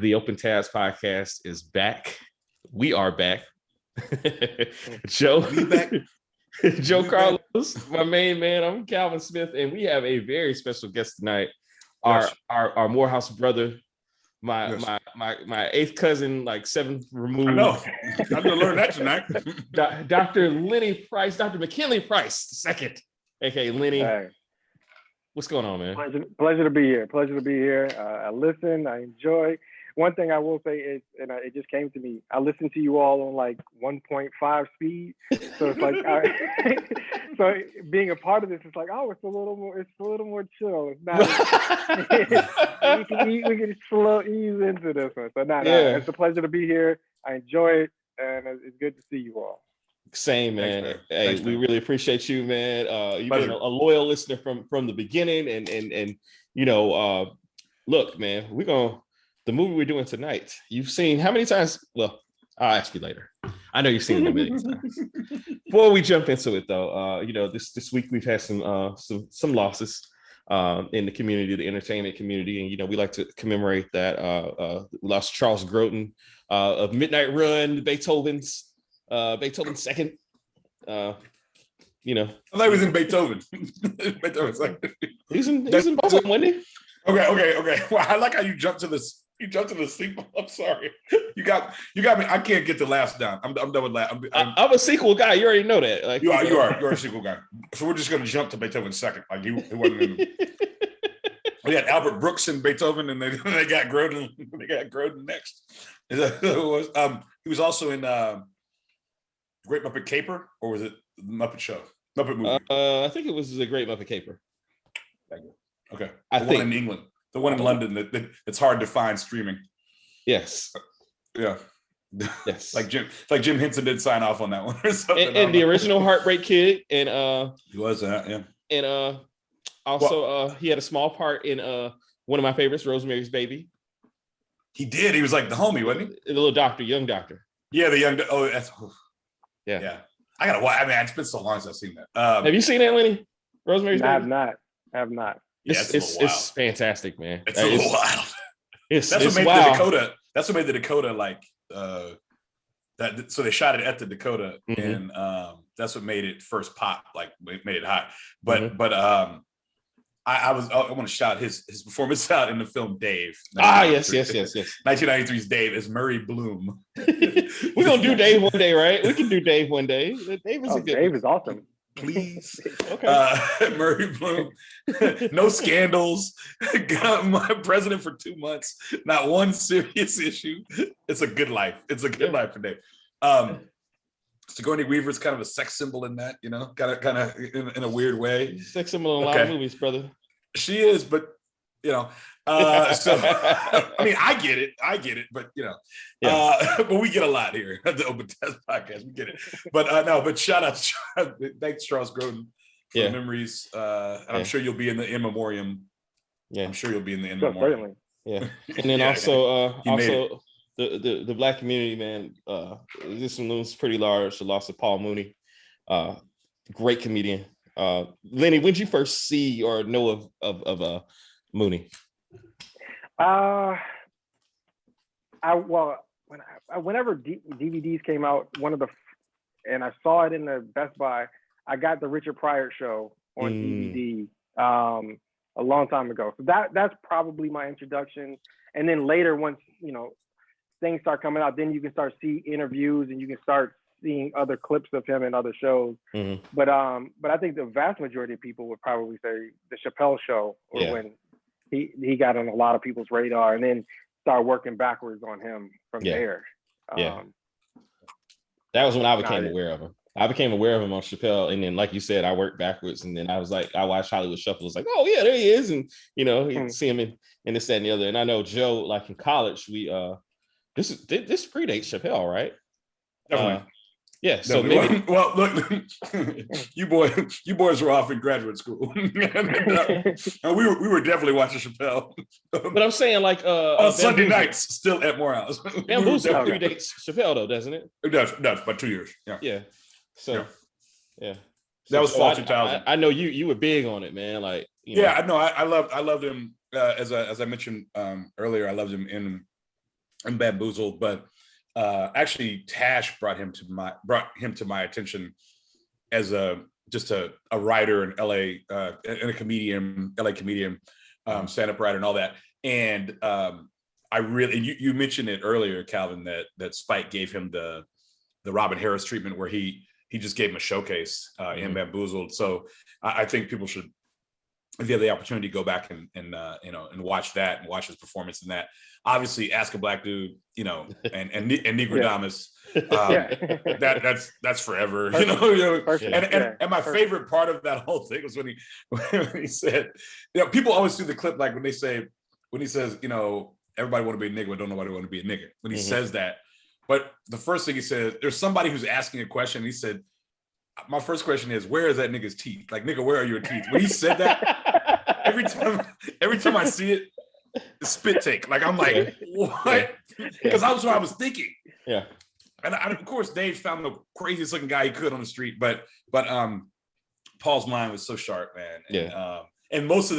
The Open Tabs podcast is back. We are back. Joe, Joe Carlos, my main man. I'm Calvin Smith, and we have a very special guest tonight. Yes. Our Morehouse brother, my eighth cousin, like seventh removed. I know. I'm gonna learn that tonight. Dr. Lenny Price, Dr. McKinley Price II, aka Lenny. Hey. What's going on, man? Pleasure to be here. I listen. I enjoy. One thing I will say is, and it just came to me, I listen to you all on like 1.5 speed. So it's like, so being a part of this, it's like, oh, it's a little more chill. It's not, we can slow ease into this one. So it's a pleasure to be here. I enjoy it, and it's good to see you all. Same, man. Thanks, we really appreciate you, man. You've been a loyal listener from the beginning, and you know, look, man, the movie we're doing tonight, you've seen how many times? Well, I'll ask you later. I know you've seen it a million times. Before we jump into it, though, you know, this week we've had some losses in the community, the entertainment community, and you know, we like to commemorate that. We lost Charles Grodin of Midnight Run, Beethoven's second. You know, I thought he was in Beethoven. Beethoven's second. He's in both of them, wasn't he? Okay. Well, I like how you jumped to this. You jumped to the sequel. I'm sorry. You got me. I can't get the laughs down. I'm done with laugh. I'm a sequel guy. You already know that. Like, you are a sequel guy. So we're just gonna jump to Beethoven second. Like he wasn't in. We had Albert Brooks in Beethoven, and they got Grodin. They got Grodin next. He was also in Great Muppet Caper, or was it the Muppet Show? Muppet movie. I think it was The Great Muppet Caper. Okay. The one in England. The one in London that it's hard to find streaming. Yes. Yeah. Yes. like Jim Henson did sign off on that one or something. And the original Heartbreak Kid, and he was that, yeah. And also he had a small part in one of my favorites, Rosemary's Baby. He did. He was like the homie, wasn't he? The little doctor, young doctor. Yeah, the young. Oh, that's. Yeah. I gotta watch. I mean, it's been so long since I've seen that. Have you seen that, Lenny? Rosemary's Baby? I have not. It's fantastic, man. It's a little wild. That's what made the Dakota like that. So they shot it at the Dakota, and that's what made it first pop. Like made it hot. But I want to shout his performance out in the film Dave. Yes. 1993's Dave is Murray Bloom. We're gonna do Dave one day, right? We can do Dave one day. Dave is awesome. Please. Okay. Murray Bloom. No scandals. Got my president for 2 months. Not one serious issue. It's a good life. It's a good life for Dave. Sigourney Weaver's kind of a sex symbol in that, you know, kind of in a weird way. Sex symbol in a lot of movies, brother. She is, but you know, so I mean, I get it, but you know, but we get a lot here at the Open Test podcast. We get it, but but shout out, thanks Charles Grodin for the memories, and I'm sure you'll be in the in memoriam. Yeah, I'm sure you'll be in the in memoriam. Yeah, and then also the Black community, man. This one was pretty large. The loss of Paul Mooney, great comedian. Lenny, when did you first see or know of Mooney? Whenever DVDs came out, and I saw it in the Best Buy. I got the Richard Pryor Show on DVD a long time ago. So that's probably my introduction. And then later, once you know things start coming out, then you can start seeing interviews and you can start seeing other clips of him in other shows. But I think the vast majority of people would probably say the Chappelle Show, or when he got on a lot of people's radar, and then start working backwards on him from there. That was when I became aware of him. I became aware of him on Chappelle, and then, like you said, I worked backwards, and then I was like, I watched Hollywood Shuffle. It's like, oh yeah, there he is, and you know, you see him in this, that, and the other. And I know Joe, like in college, we this predates Chappelle, right? Definitely. Yeah, so maybe. Well, look, you boys were off in graduate school. We were definitely watching Chappelle. But I'm saying, like, on Sunday nights, still at Morehouse. Bamboozle predates Chappelle, though, doesn't it? It does, by 2 years. Yeah. So, yeah. That was fall 2000. I know you were big on it, man. Like, I know. I loved him as I mentioned earlier, I loved him in Bamboozled, but actually Tash brought him to my attention as just a writer in LA and a comedian, LA comedian, stand-up writer and all that. And I really, you mentioned it earlier, Calvin, that Spike gave him the Robin Harris treatment, where he just gave him a showcase in Bamboozled. So I think people should, if you have the opportunity, go back and watch that and watch his performance in that. Obviously, Ask a Black Dude, and Negrodamus, that's forever, And my favorite part of that whole thing was when he said, people always do the clip like when he says, everybody want to be a nigga, but don't nobody want to be a nigga. When he says that, but the first thing he said, there's somebody who's asking a question. And he said, my first question is, where is that nigga's teeth? Like, nigga, where are your teeth? When he said that, every time I see it, the spit take. Like, I'm like, what? Because that's what I was thinking. Yeah. And of course, Dave found the craziest looking guy he could on the street, but Paul's mind was so sharp, man. And, and most of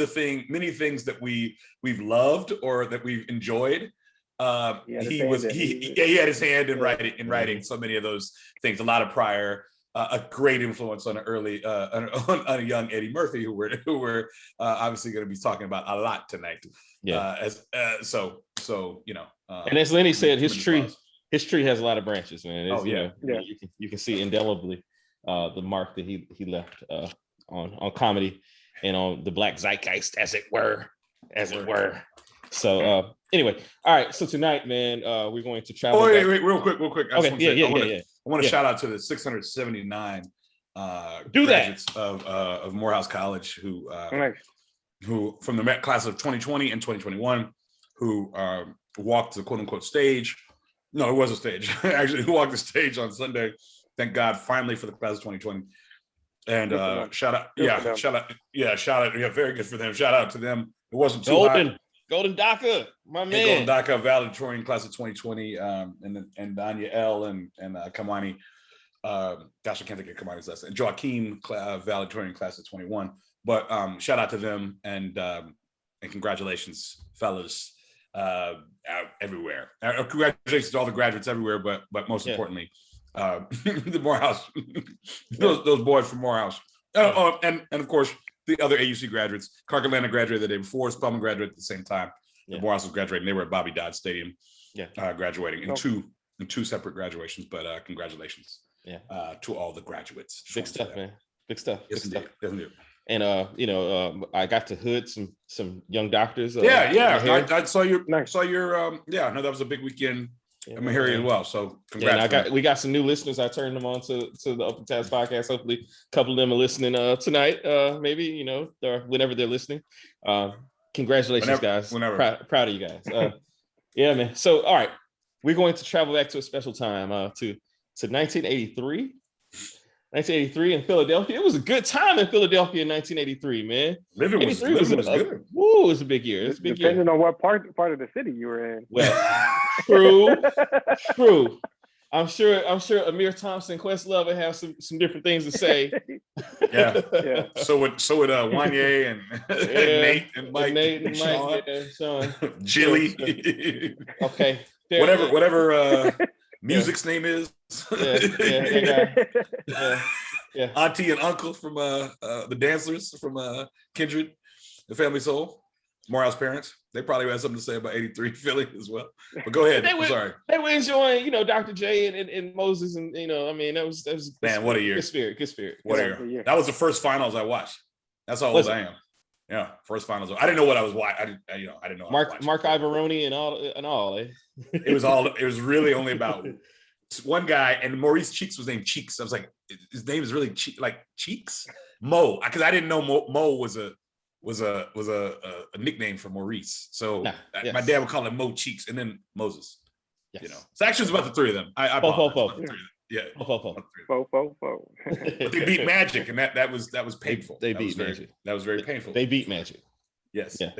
many things that we've loved or that we've enjoyed, he had his hand in writing so many of those things. A lot of Pryor, a great influence on on a young Eddie Murphy, who we're obviously going to be talking about a lot tonight. And as Lenny said, his tree has a lot of branches, man. You can see indelibly the mark that he left on comedy and on the Black zeitgeist, as it were. So anyway, all right. So tonight, man, we're going to travel. Oh, wait, real quick. I want to shout out to the 679 graduates of Morehouse College who from the class of 2020 and 2021 who walked the quote unquote stage. No, it was a stage. Actually, who walked the stage on Sunday. Thank God, finally, for the class of 2020. And shout out. Yeah, very good for them. Shout out to them. It wasn't too hot. Golden DACA, my man. Golden DACA valedictorian class of 2020, and Danya L and Kamani. Gosh, I can't think of Kamani's last name. Joaquin valedictorian class of 21. But shout out to them and congratulations, fellas, everywhere. Congratulations to all the graduates everywhere, but most importantly, the Morehouse, those boys from Morehouse, and of course the other AUC graduates. Clark Atlanta graduated the day before. Spelman graduated at the same time. The Morehouse was graduating. They were at Bobby Dodd Stadium, graduating in two separate graduations. But congratulations, to all the graduates. Big stuff, man. Big stuff. Yes, indeed. And I got to hood some young doctors. I saw your. That was a big weekend. I'm here as well. So congrats. We got some new listeners. I turned them on to the Open Task podcast. Hopefully a couple of them are listening tonight, maybe, or whenever they're listening. Congratulations, guys. Proud of you guys. Yeah, man. So, all right, we're going to travel back to a special time, to 1983. 1983 in Philadelphia. It was a good time in Philadelphia in 1983, man. Living was good. It was a big year. It's a big year. Depending on what part of the city you were in. Well, true. I'm sure Amir Thompson, Questlove would have some different things to say. Yeah. So would Wanye and Nate and Mike and Sean. Jilly. Okay. Whatever music's name is. Yeah. Auntie and uncle from the dancers from Kindred, the Family Soul. Morehouse parents, they probably had something to say about 83 Philly as well. But go ahead. Sorry. They were enjoying, Dr. J and Moses, and that was man, what a year. Good spirit. What a year. That was the first finals I watched. That's how old I am. Yeah, first finals. I didn't know what I was watching. I didn't know. Mark Ivoroni and all. It was really only about one guy, and Maurice Cheeks was named Cheeks. I was like, his name is really Cheeks? Mo, because I didn't know Mo was a nickname for Maurice. So my dad would call him Mo Cheeks, and then Moses. Yes. So actually, it's about the three of them. I Yeah. But they beat Magic, and that was painful. They beat Magic. That was very painful. They beat Magic. Yes. Yeah.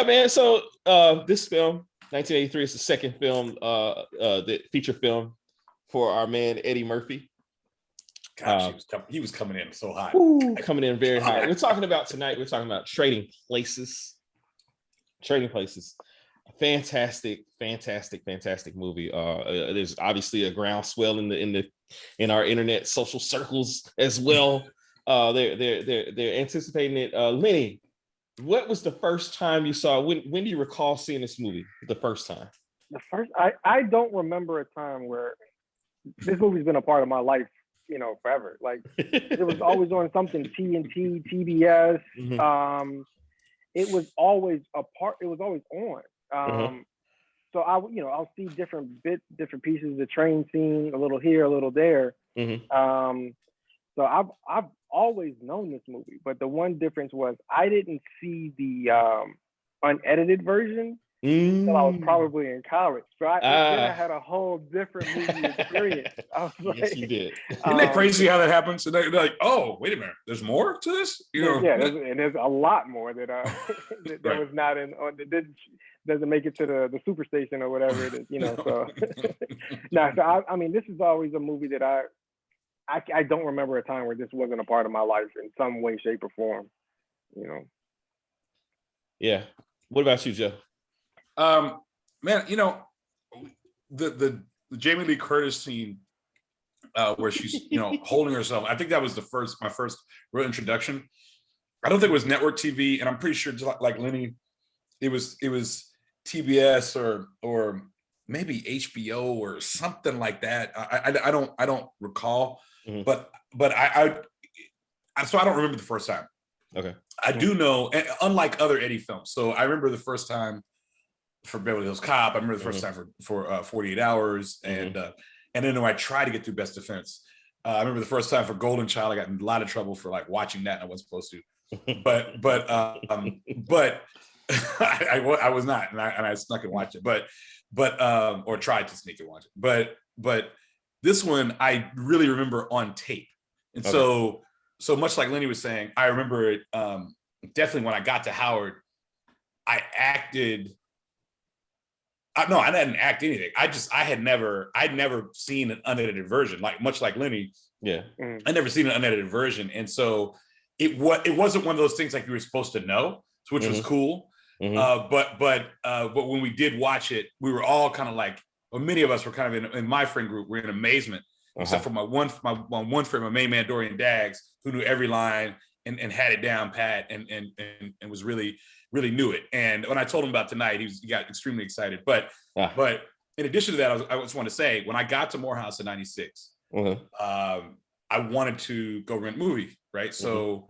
Man. So this film, 1983, is the second film, the feature film for our man Eddie Murphy. Gosh, he was coming in so hot. Coming in very hot. We're talking about Trading Places. Trading Places. Fantastic movie. There's obviously a groundswell in our internet social circles as well. They're anticipating it. Lenny, what was the first time you saw? When do you recall seeing this movie the first time? I don't remember a time where this movie's been a part of my life, forever. Like it was always on something, TNT, TBS. Mm-hmm. It was always it was always on. So I'll see different pieces of the train scene, a little here, a little there. Mm-hmm. So I've always known this movie, but the one difference was I didn't see the unedited version until I was probably in college. So then I had a whole different movie experience. I was like, yes, you did. Isn't that crazy how that happens? And they're like, oh, wait a minute, there's more to this? Yeah, there's a lot more that that right. was not that doesn't make it to the Superstation or whatever it is, So I mean, this is always a movie that I don't remember a time where this wasn't a part of my life in some way, shape, or form. Yeah. What about you, Joe? Man, the Jamie Lee Curtis scene where she's holding herself. I think that was my first real introduction. I don't think it was network TV, and I'm pretty sure, just like Lenny, it was TBS or maybe HBO or something like that. I don't recall, mm-hmm. but so I don't remember the first time. Okay, I do know, and unlike other Eddie films, so I remember the first time for Beverly Hills Cop. I remember the first time for 48 Hours, and then when I tried to get through Best Defense. I remember the first time for Golden Child. I got in a lot of trouble for like watching that, and I wasn't supposed to. But I was not, and I snuck and watched it. But or tried to sneak and watch it. But this one I really remember on tape, and so much like Lenny was saying, I remember it definitely when I got to Howard. I acted. No, I didn't act anything. I'd never seen an unedited version, much like Lenny. Yeah, I'd never seen an unedited version, and so it wasn't one of those things like you were supposed to know, which was cool. Mm-hmm. But when we did watch it, we were all kind of like, well, many of us were kind of in my friend group, we're in amazement, except for my one friend, my main man Dorian Daggs, who knew every line and had it down pat and was really knew it. And when I told him about tonight, he got extremely excited. But in addition to that, I just want to say, when I got to Morehouse in '96, I wanted to go rent a movie, right? So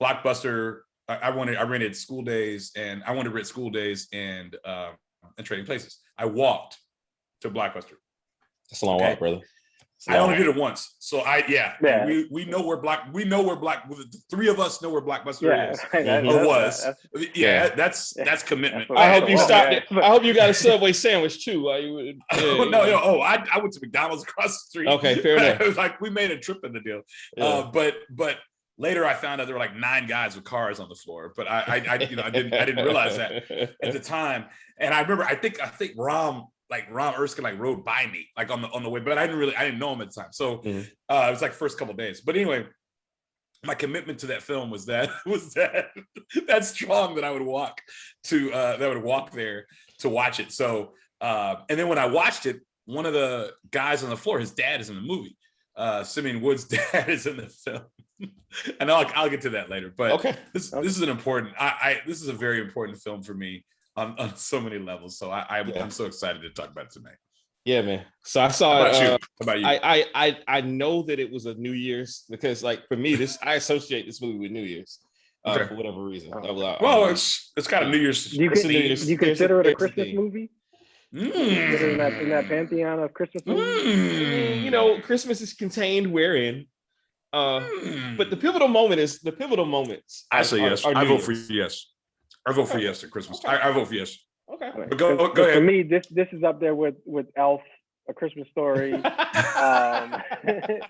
Blockbuster, I rented School Days, and I wanted to rent School Days and Trading Places. I walked to Blockbuster. That's a long walk, brother. I only did it once, so we know where the three of us know where Blockbuster is or was. That's commitment. I hope you stopped it. I hope you got a Subway sandwich too. I went to McDonald's across the street. Okay, fair enough. It was like we made a trip in the deal. But later I found out there were like 9 guys with cars on the floor, but I didn't realize that at the time. And I remember I think Rom Erskine rode by me on the way, but I didn't know him at the time. So it was like first couple of days. But anyway, my commitment to that film was that strong that I would walk there to watch it. So and then when I watched it, one of the guys on the floor, his dad is in the movie. Simeon Wood's dad is in the film. And I'll get to that later. But this is an important. This is a very important film for me on so many levels. So I'm so excited to talk about it tonight. Yeah, man. So I saw it. How about you? I know that it was a New Year's, because like for me, I associate this movie with New Year's for whatever reason. It's kind of New Year's. Do you consider it a Christmas movie? In that pantheon of Christmas movies? Christmas is contained wherein. But the pivotal moments. I say yes. I vote for yes. I vote for yes at Christmas. I vote for yes. Okay. But go ahead. For me, this is up there with Elf, A Christmas Story. Do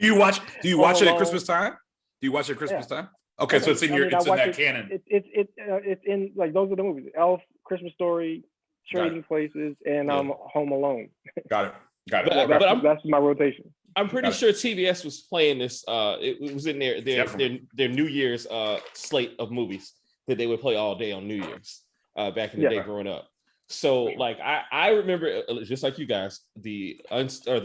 you watch it at Christmas time? Do you watch it at Christmas time? Okay, so it's in that canon. It's in, like, those are the movies: Elf, Christmas Story, Trading Places, and Home Alone. Got it. But that's my rotation. I'm pretty sure TBS was playing this. It was in their New Year's slate of movies that they would play all day on New Year's. back in the day growing up. So like I remember just like you guys, the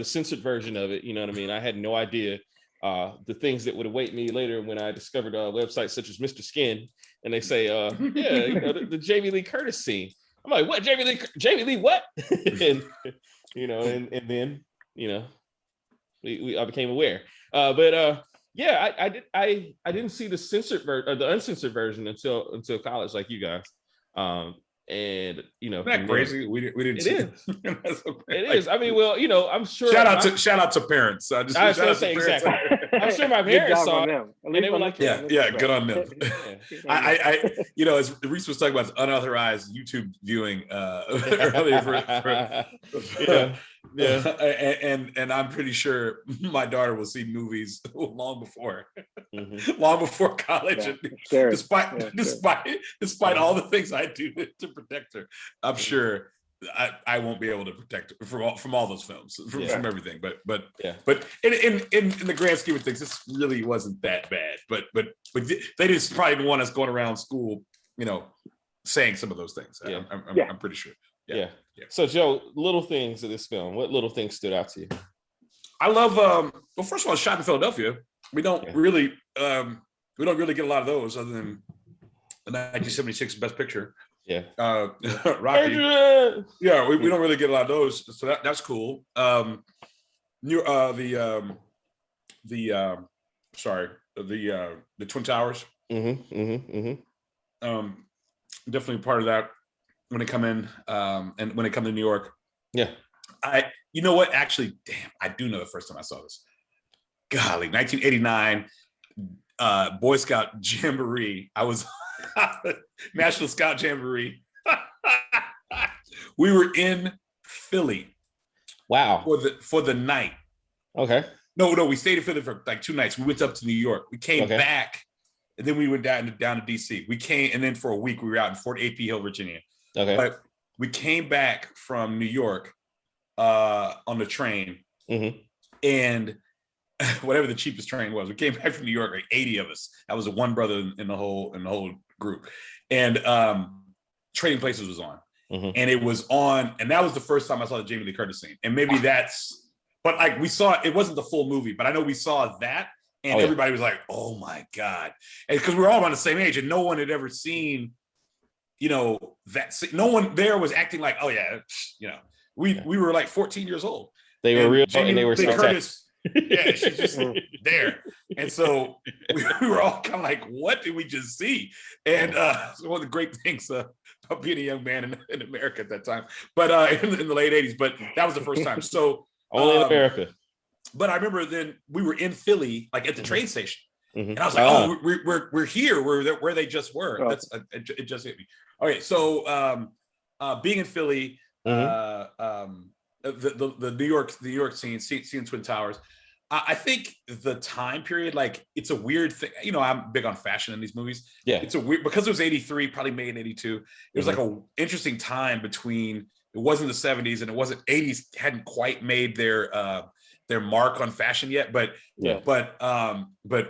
censored version of it. You know what I mean? I had no idea the things that would await me later when I discovered websites such as Mr. Skin, and they say, yeah, you know, the Jamie Lee Curtis scene. I'm like, what? Jamie Lee, what? And you know, and then you know, I became aware. Yeah, I didn't see the censored version, the uncensored version until college, like you guys. And you know, isn't that crazy? We didn't see it. It like, is. I mean, well, you know, I'm sure. Shout out to parents. I was gonna say exactly. I'm sure my parents saw it, and they were like, yeah, good on them. I you know, as Reese was talking about unauthorized YouTube viewing earlier and I'm pretty sure my daughter will see movies long before college. Yeah, despite all the things I do to protect her, I'm sure I won't be able to protect her from all those films, from everything. But in the grand scheme of things, this really wasn't that bad. But they just probably didn't want us going around school, you know, saying some of those things. I'm pretty sure. Yeah. So Joe, little things of this film. What little things stood out to you? I love. Well, first of all, it's shot in Philadelphia. We don't really get a lot of those other than the 1976 Best Picture. Yeah. Rocky. Yeah, we don't really get a lot of those, so that's cool. The Twin Towers. Definitely part of that when it come in, and when it come to New York. Yeah. You know what? Actually, damn, I do know the first time I saw this. Golly, 1989, Boy Scout Jamboree. I was National Scout Jamboree. We were in Philly. Wow. For the night. Okay. No, we stayed in Philly for like 2 nights. We went up to New York. We came back, and then we went down to DC. We came, and then for a week we were out in Fort A.P. Hill, Virginia. Okay. But we came back from New York on the train, and whatever the cheapest train was, we came back from New York, like 80 of us. That was one brother in the whole group, and Trading Places was on, and it was on, and that was the first time I saw the Jamie Lee Curtis scene, and maybe that's, but like we saw it wasn't the full movie, but I know we saw that, and everybody was like, "Oh my god!" And because we were all around the same age, and no one had ever seen, you know, that. No one there was acting like, "Oh yeah," you know. We were like 14 years old. They were real, Jamie and they were Lee Curtis. Yeah, she's just there, and so we were all kind of like, "What did we just see?" And so one of the great things about being a young man in America at that time, but in the late '80s. But that was the first time. So only in America. But I remember then we were in Philly, like at the train station, and I was like, "Oh, we're here. We're where they just were." That's it just hit me. Okay, so being in Philly. The New York scene, seeing Twin Towers. I think the time period, like, it's a weird thing. You know, I'm big on fashion in these movies. Yeah, it's a weird, because it was 83, probably made in 82. It was like a interesting time between. It wasn't the 70s and it wasn't 80s. Hadn't quite made their mark on fashion yet. But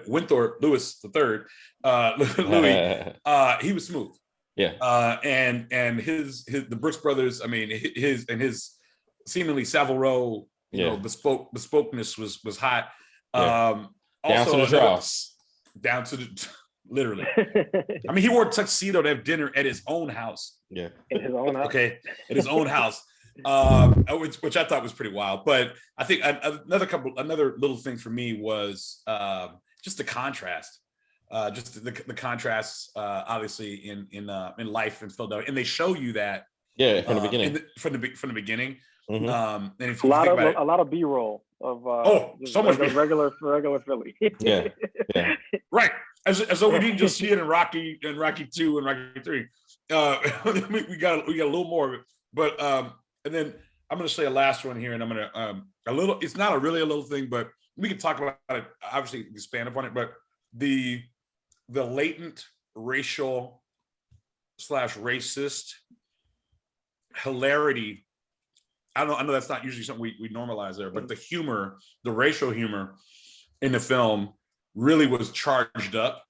Winthorpe Lewis III, Louis, he was smooth. Yeah. And the Brooks Brothers, I mean, his seemingly Savile Row, you know, bespokeness was hot. Down Also, to the dross. Down to the literally. I mean, he wore a tuxedo to have dinner at his own house. Yeah. In his own house. Okay. At his own house. Which I thought was pretty wild. But I think another little thing for me was just the contrast. Just the contrasts, obviously in life in Philadelphia, and they show you that from the beginning. From the beginning. And if a lot of B-roll of so much regular Philly. yeah, right. As though we didn't just see it in Rocky and Rocky 2 and Rocky 3. We got a little more of it, but and then I'm going to say a last one here, and I'm going to it's not really a little thing, but we can talk about it. Obviously, expand upon it, but the latent racial / racist hilarity. I know that's not usually something we normalize there, but the humor, the racial humor in the film really was charged up.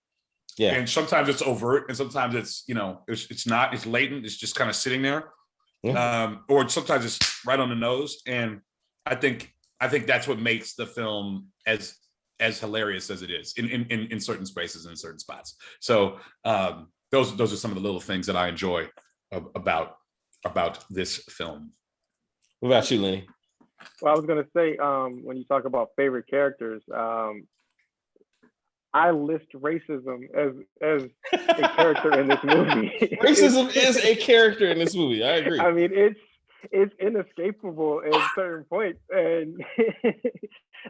Yeah. And sometimes it's overt, and sometimes it's, it's not. It's latent. It's just kind of sitting there. Yeah. Or sometimes it's right on the nose. And I think that's what makes the film as hilarious as it is in certain spaces and certain spots. So those are some of the little things that I enjoy about this film. What about you, Lenny? Well, I was gonna say, when you talk about favorite characters, I list racism as a character in this movie. Racism is a character in this movie. I agree. I mean, it's inescapable at certain points, and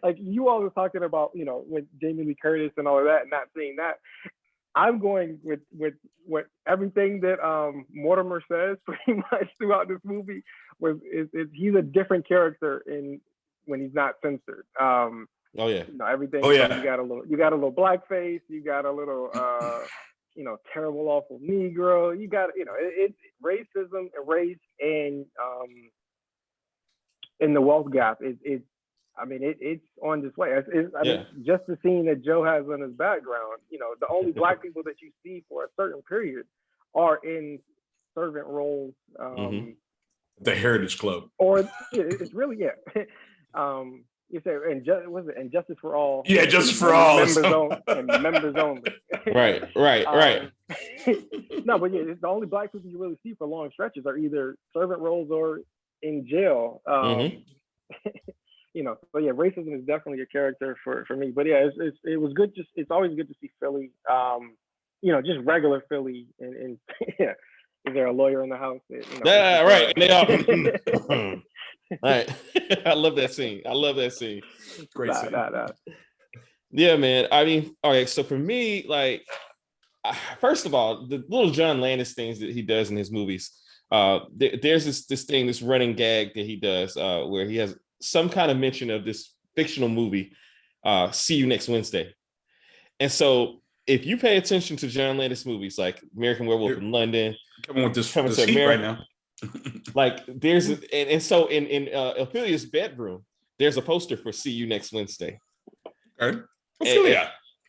like you all were talking about, with Jamie Lee Curtis and all of that, and not seeing that. I'm going with what everything that Mortimer says pretty much throughout this movie is he's a different character when he's not censored. Oh yeah. Everything. Oh yeah. You got a little blackface. You got a little terrible, awful Negro. You got it's racism, race, and in the wealth gap. It's on display. I mean, just the scene that Joe has on his background. The only black people that you see for a certain period are in servant roles. The Heritage Club. Or it's really you say and Justice for All. Yeah, Justice for All. Members only. Right. No, but it's the only black people you really see for long stretches are either servant roles or in jail. So racism is definitely a character for me. But yeah, it was good. It's always good to see Philly. Just regular Philly. And yeah, is there a lawyer in the house? Right. They are. Right. I love that scene. Great scene. Yeah, man. I mean, all right. So for me, like, first of all, the little John Landis things that he does in his movies. There's this running gag that he does where he has some kind of mention of this fictional movie, See You Next Wednesday. And so if you pay attention to John Landis movies like American Werewolf in London, coming with this to heat America right now. Like there's so in Ophelia's bedroom, there's a poster for See You Next Wednesday. Okay.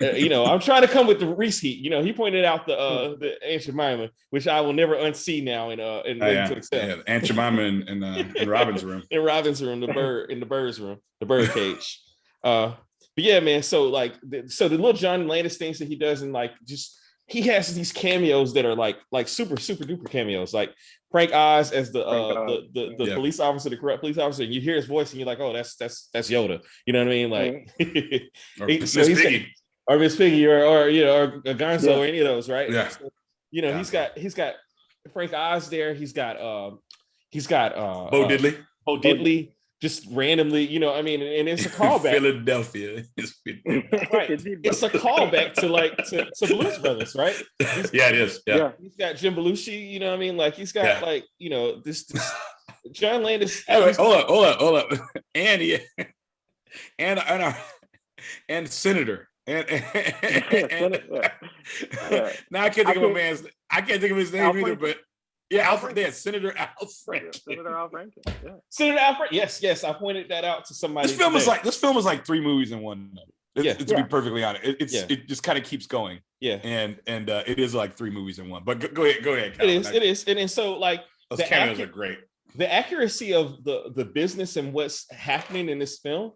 I'm trying to come with the Reese heat. He pointed out the Aunt Jemima, which I will never unsee now in to accept. Aunt Jemima in Robin's room. In Robin's room, the bird's room, the bird cage. But yeah, man. So like, the little John Landis things that he does, and like he has these cameos that are like super super duper cameos, like Frank Oz as the police officer, the corrupt police officer, and you hear his voice and you're like, oh, that's Yoda. You know what I mean? Like, or Miss Piggy. Or Miss Piggy, or Gonzo, or any of those, right? Yeah. So, he's got Frank Oz there. He's got Bo Diddley, just randomly, and it's a callback. Philadelphia. Right. It's a callback to Blues Brothers, right? It is. Yeah. He's got Jim Belushi, like he's got this John Landis. Hey, wait, hold up. And Senator. And now I can't think of his name either, but Alfred. Yeah, Senator Al Franken. Senator Al Franken. Yeah. Senator Alfred. Yes. I pointed that out to somebody. This film is like 3 movies in one. To be perfectly honest, it just kind of keeps going. Yeah, and it is like 3 movies in one. But go ahead. Colin. It is, and so like those cameos are great. The accuracy of the business and what's happening in this film,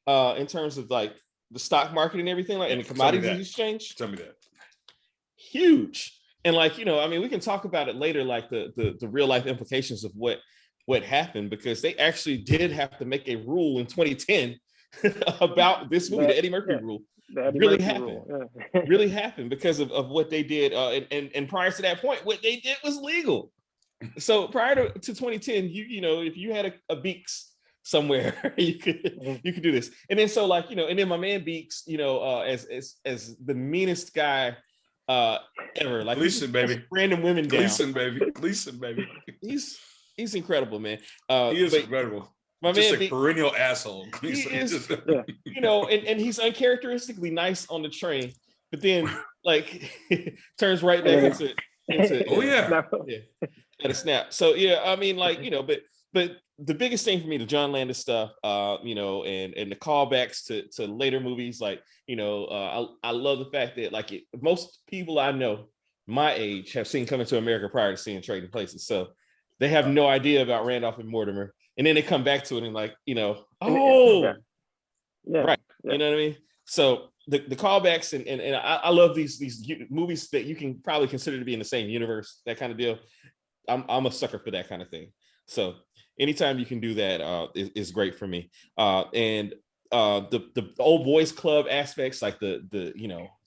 in terms of like the stock market and everything, and the commodities exchange. Tell me that. Huge. And like, we can talk about it later, like the real life implications of what happened, because they actually did have to make a rule in 2010 about this movie, the Eddie Murphy rule. Really happened because of what they did. And prior to that point, what they did was legal. So prior to 2010, if you had a Beeks somewhere, you could do this. And then so like, and then my man Beeks, as the meanest guy ever, like Gleason, baby, random women down. Gleason, baby. He's incredible, man. He is incredible. My just man, a perennial asshole. He is, and he's uncharacteristically nice on the train, but then like turns right back into oh yeah. At a snap. So yeah, I mean, like, but the biggest thing for me, the John Landis stuff, and the callbacks to later movies, like, I love the fact that like most people I know my age have seen Coming to America prior to seeing Trading Places, so they have no idea about Randolph and Mortimer, and then they come back to it and like, right, you know what I mean? So the callbacks and I love these movies that you can probably consider to be in the same universe, that kind of deal. I'm a sucker for that kind of thing. So anytime you can do that is great for me. And the old boys club aspects, like the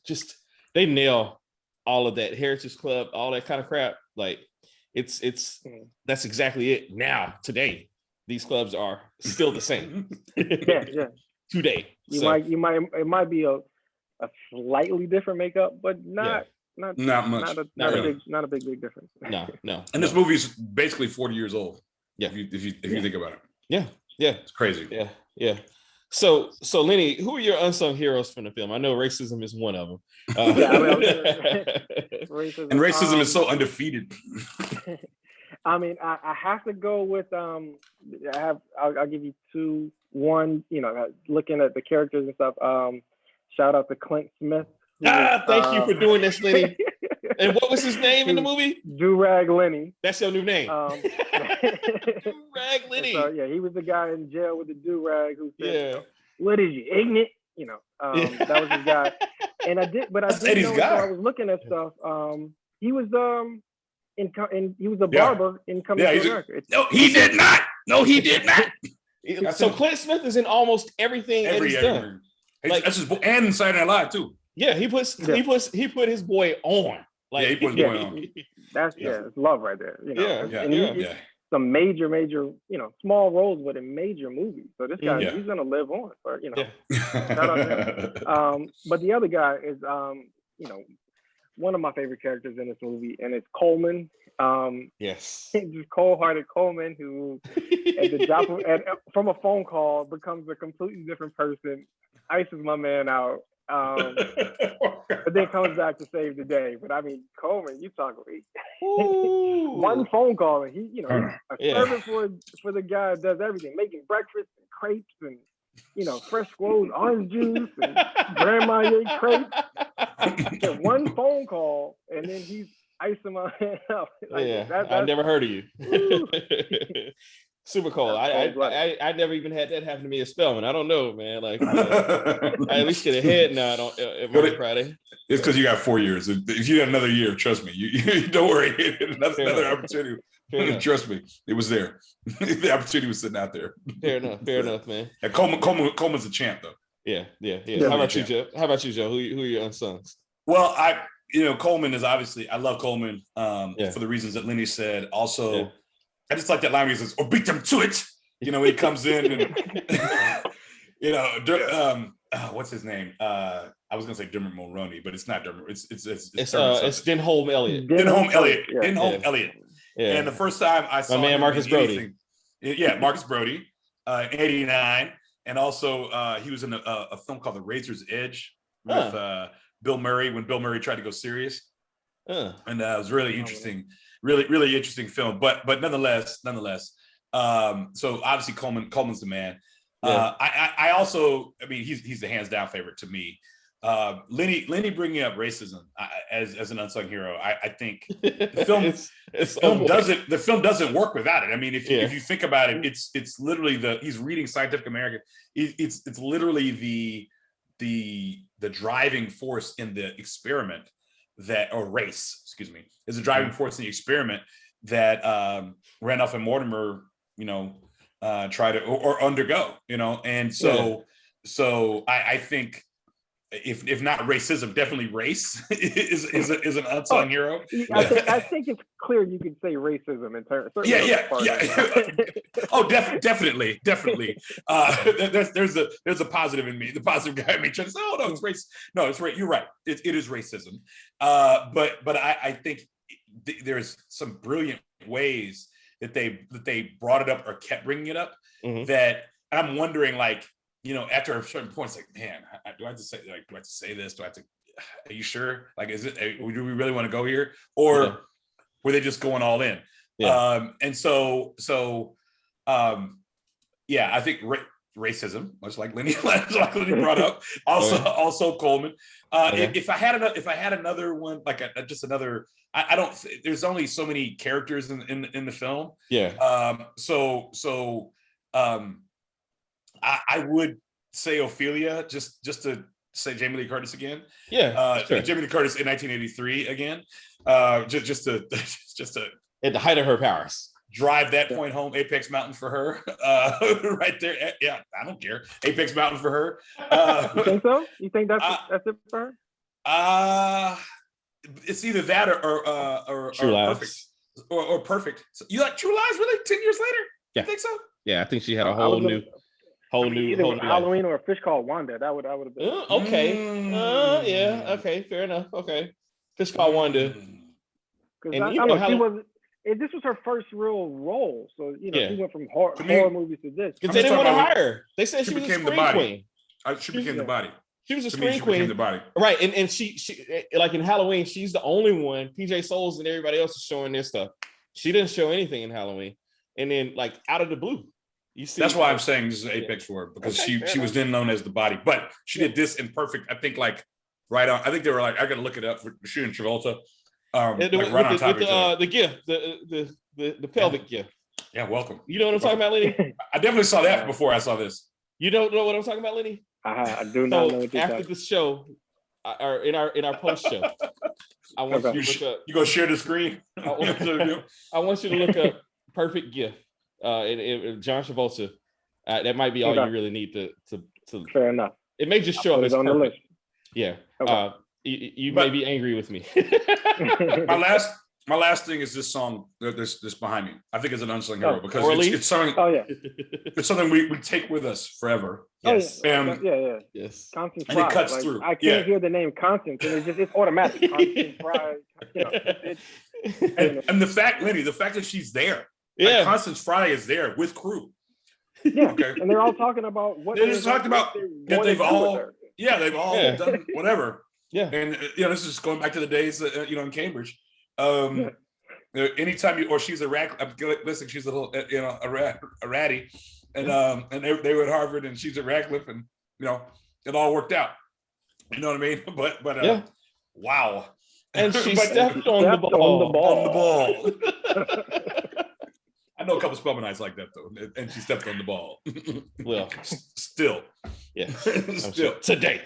just they nail all of that. Heritage Club, all that kind of crap. Like it's that's exactly it. Now today, these clubs are still the same. Yeah. Today, it might be a slightly different makeup, but not much. Not a big difference. No. And this movie's basically 40 years old. Yeah. If you think about it. Yeah. It's crazy. Yeah. So Lenny, who are your unsung heroes from the film? I know racism is one of them. Racism. And racism is so undefeated. I mean, I have to go with I'll give you two. One, looking at the characters and stuff. Shout out to Clint Smith. Thank you for doing this, Lenny. And what was his name in the movie? Do-Rag Lenny. That's your new name. Do-Rag Lenny. So yeah, he was the guy in jail with the do-rag who said, "What is you, ignorant?" That was his guy. And I did know when I was looking at stuff. He was he was a barber in Coming to America. No, he did not. No, he did not. So Clint Smith is in almost everything that he's done. Like, that's his and Saturday Night Live too. Yeah, he put his boy on. Like, he put his boy on. That's it's love right there. Yeah. Some major, small roles, but in major movies. So this guy, he's gonna live on for shout out to him. But the other guy is one of my favorite characters in this movie, and it's Coleman. Yes. Just cold-hearted Coleman who at the drop of, from a phone call becomes a completely different person, ices my man out, but then comes back to save the day. But I mean, Coleman, you talk one phone call and he's a servant for the guy that does everything, making breakfast and crepes and fresh squoze orange juice and grandma ate crepes. And one phone call and then he's icing my hand out. I never heard of you. Super cold. I never even had that happen to me at Spelman. I don't know, man. Like I at least get a head nod on Monday, Friday. It's because you got 4 years. If you had another year, trust me, you don't worry. Another opportunity. Trust me, it was there. The opportunity was sitting out there. Fair enough, man. And Coleman's a champ, though. Yeah. How about you, Joe? Who are your unsungs? Well, Coleman is obviously, I love Coleman for the reasons that Lenny said. Also, I just like that line where he says, "Or beat them to it." When he comes in and what's his name? I was gonna say Dermot Mulroney, but it's not Dermot. It's Denholm Elliott. Denholm Elliott. Yeah. And the first time I saw my man Marcus Brody. Marcus Brody, 89, and also he was in a film called The Razor's Edge with Bill Murray when Bill Murray tried to go serious. And it was really interesting, really interesting film. But nonetheless, so obviously Coleman's the man. I also, he's the hands down favorite to me. Lenny bringing up racism as an unsung hero. I think the film doesn't work without it. I mean, if you think about it, it's literally he's reading Scientific American. It's literally the driving force in the experiment race, excuse me, is the driving force in the experiment that Randolph and Mortimer, try to or undergo, and so I think if not racism, definitely race is an unsung hero. I think it's clear you could say racism in terms. Yeah. Oh, definitely. There's a positive in me. The positive guy in me trying to say, "Oh no, it's race." No, it's right. You're right. It is racism. But I think there's some brilliant ways that they brought it up or kept bringing it up. That I'm wondering, after a certain point, it's like, man, do I have to say this? Are you sure? Like, do we really want to go here? Or were they just going all in? Yeah. And so yeah, I think racism, much like Lenny, brought up, also Coleman. If I had another one, like just another, I don't. There's only so many characters in the film. Yeah. I would say Ophelia, just to say Jamie Lee Curtis again. Yeah. Sure. Jamie Lee Curtis in 1983 again. Just to at the height of her powers. Drive that point home, Apex Mountain for her, right there. Yeah, I don't care. Apex Mountain for her. You think so? You think that's it for her? It's either that or True Lies. Perfect, or Perfect. So you like True Lies? Really? 10 years later? Yeah. You think so? Yeah, I think she had a whole new Halloween or A Fish Called Wanda. That would have been okay. Yeah. Okay. Fair enough. Okay. Fish Called Wanda. Because I know she wasn't. This was her first real role, so she went from horror movies to this. Because they didn't want to hire her. They said she was a screen queen. She became the body. She was a screen queen. The body. Right, and she like in Halloween, she's the only one. PJ Souls and everybody else is showing their stuff. She didn't show anything in Halloween, and then like out of the blue, you see. That's why I'm saying this is Apex for her, because she was then known as the body, but she did this in Perfect. I think like right on. I think they were like, I got to look it up for she and Travolta. Like right on top of each other. The gift, the pelvic gift. Yeah, welcome. You know what I'm talking about, Lenny? I definitely saw that before I saw this. You don't know what I'm talking about, Lenny? I do not know what you're after the show, or in our post show, I want you to look up. You gonna share the screen? I want you to look up Perfect Gift. And John Travolta. That might be all you really need to. Fair enough. It may just show up as on perfect. the list. Yeah. Okay. You may be angry with me. my last thing is this song. This behind me. I think it's an unsung hero because it's something. Oh yeah. It's something we take with us forever. Yes. Yeah. Yes. Constance and it cuts through. I can't hear the name Constance, and it's automatic. Constance Fry. And the fact, Lenny, that she's there. Yeah. Like Constance Fry is there with crew. Yeah. Okay. And they're all talking about what they're just talking about that they've all done whatever. Yeah, and this is going back to the days in Cambridge. Anytime she's a rat. Listen, she's a little a ratty, and they were at Harvard, and she's at Radcliffe, and it all worked out. You know what I mean? But wow. And she stepped on the ball. I know a couple Spelman nights like that though, and she stepped on the ball. Well, still, yeah, still today.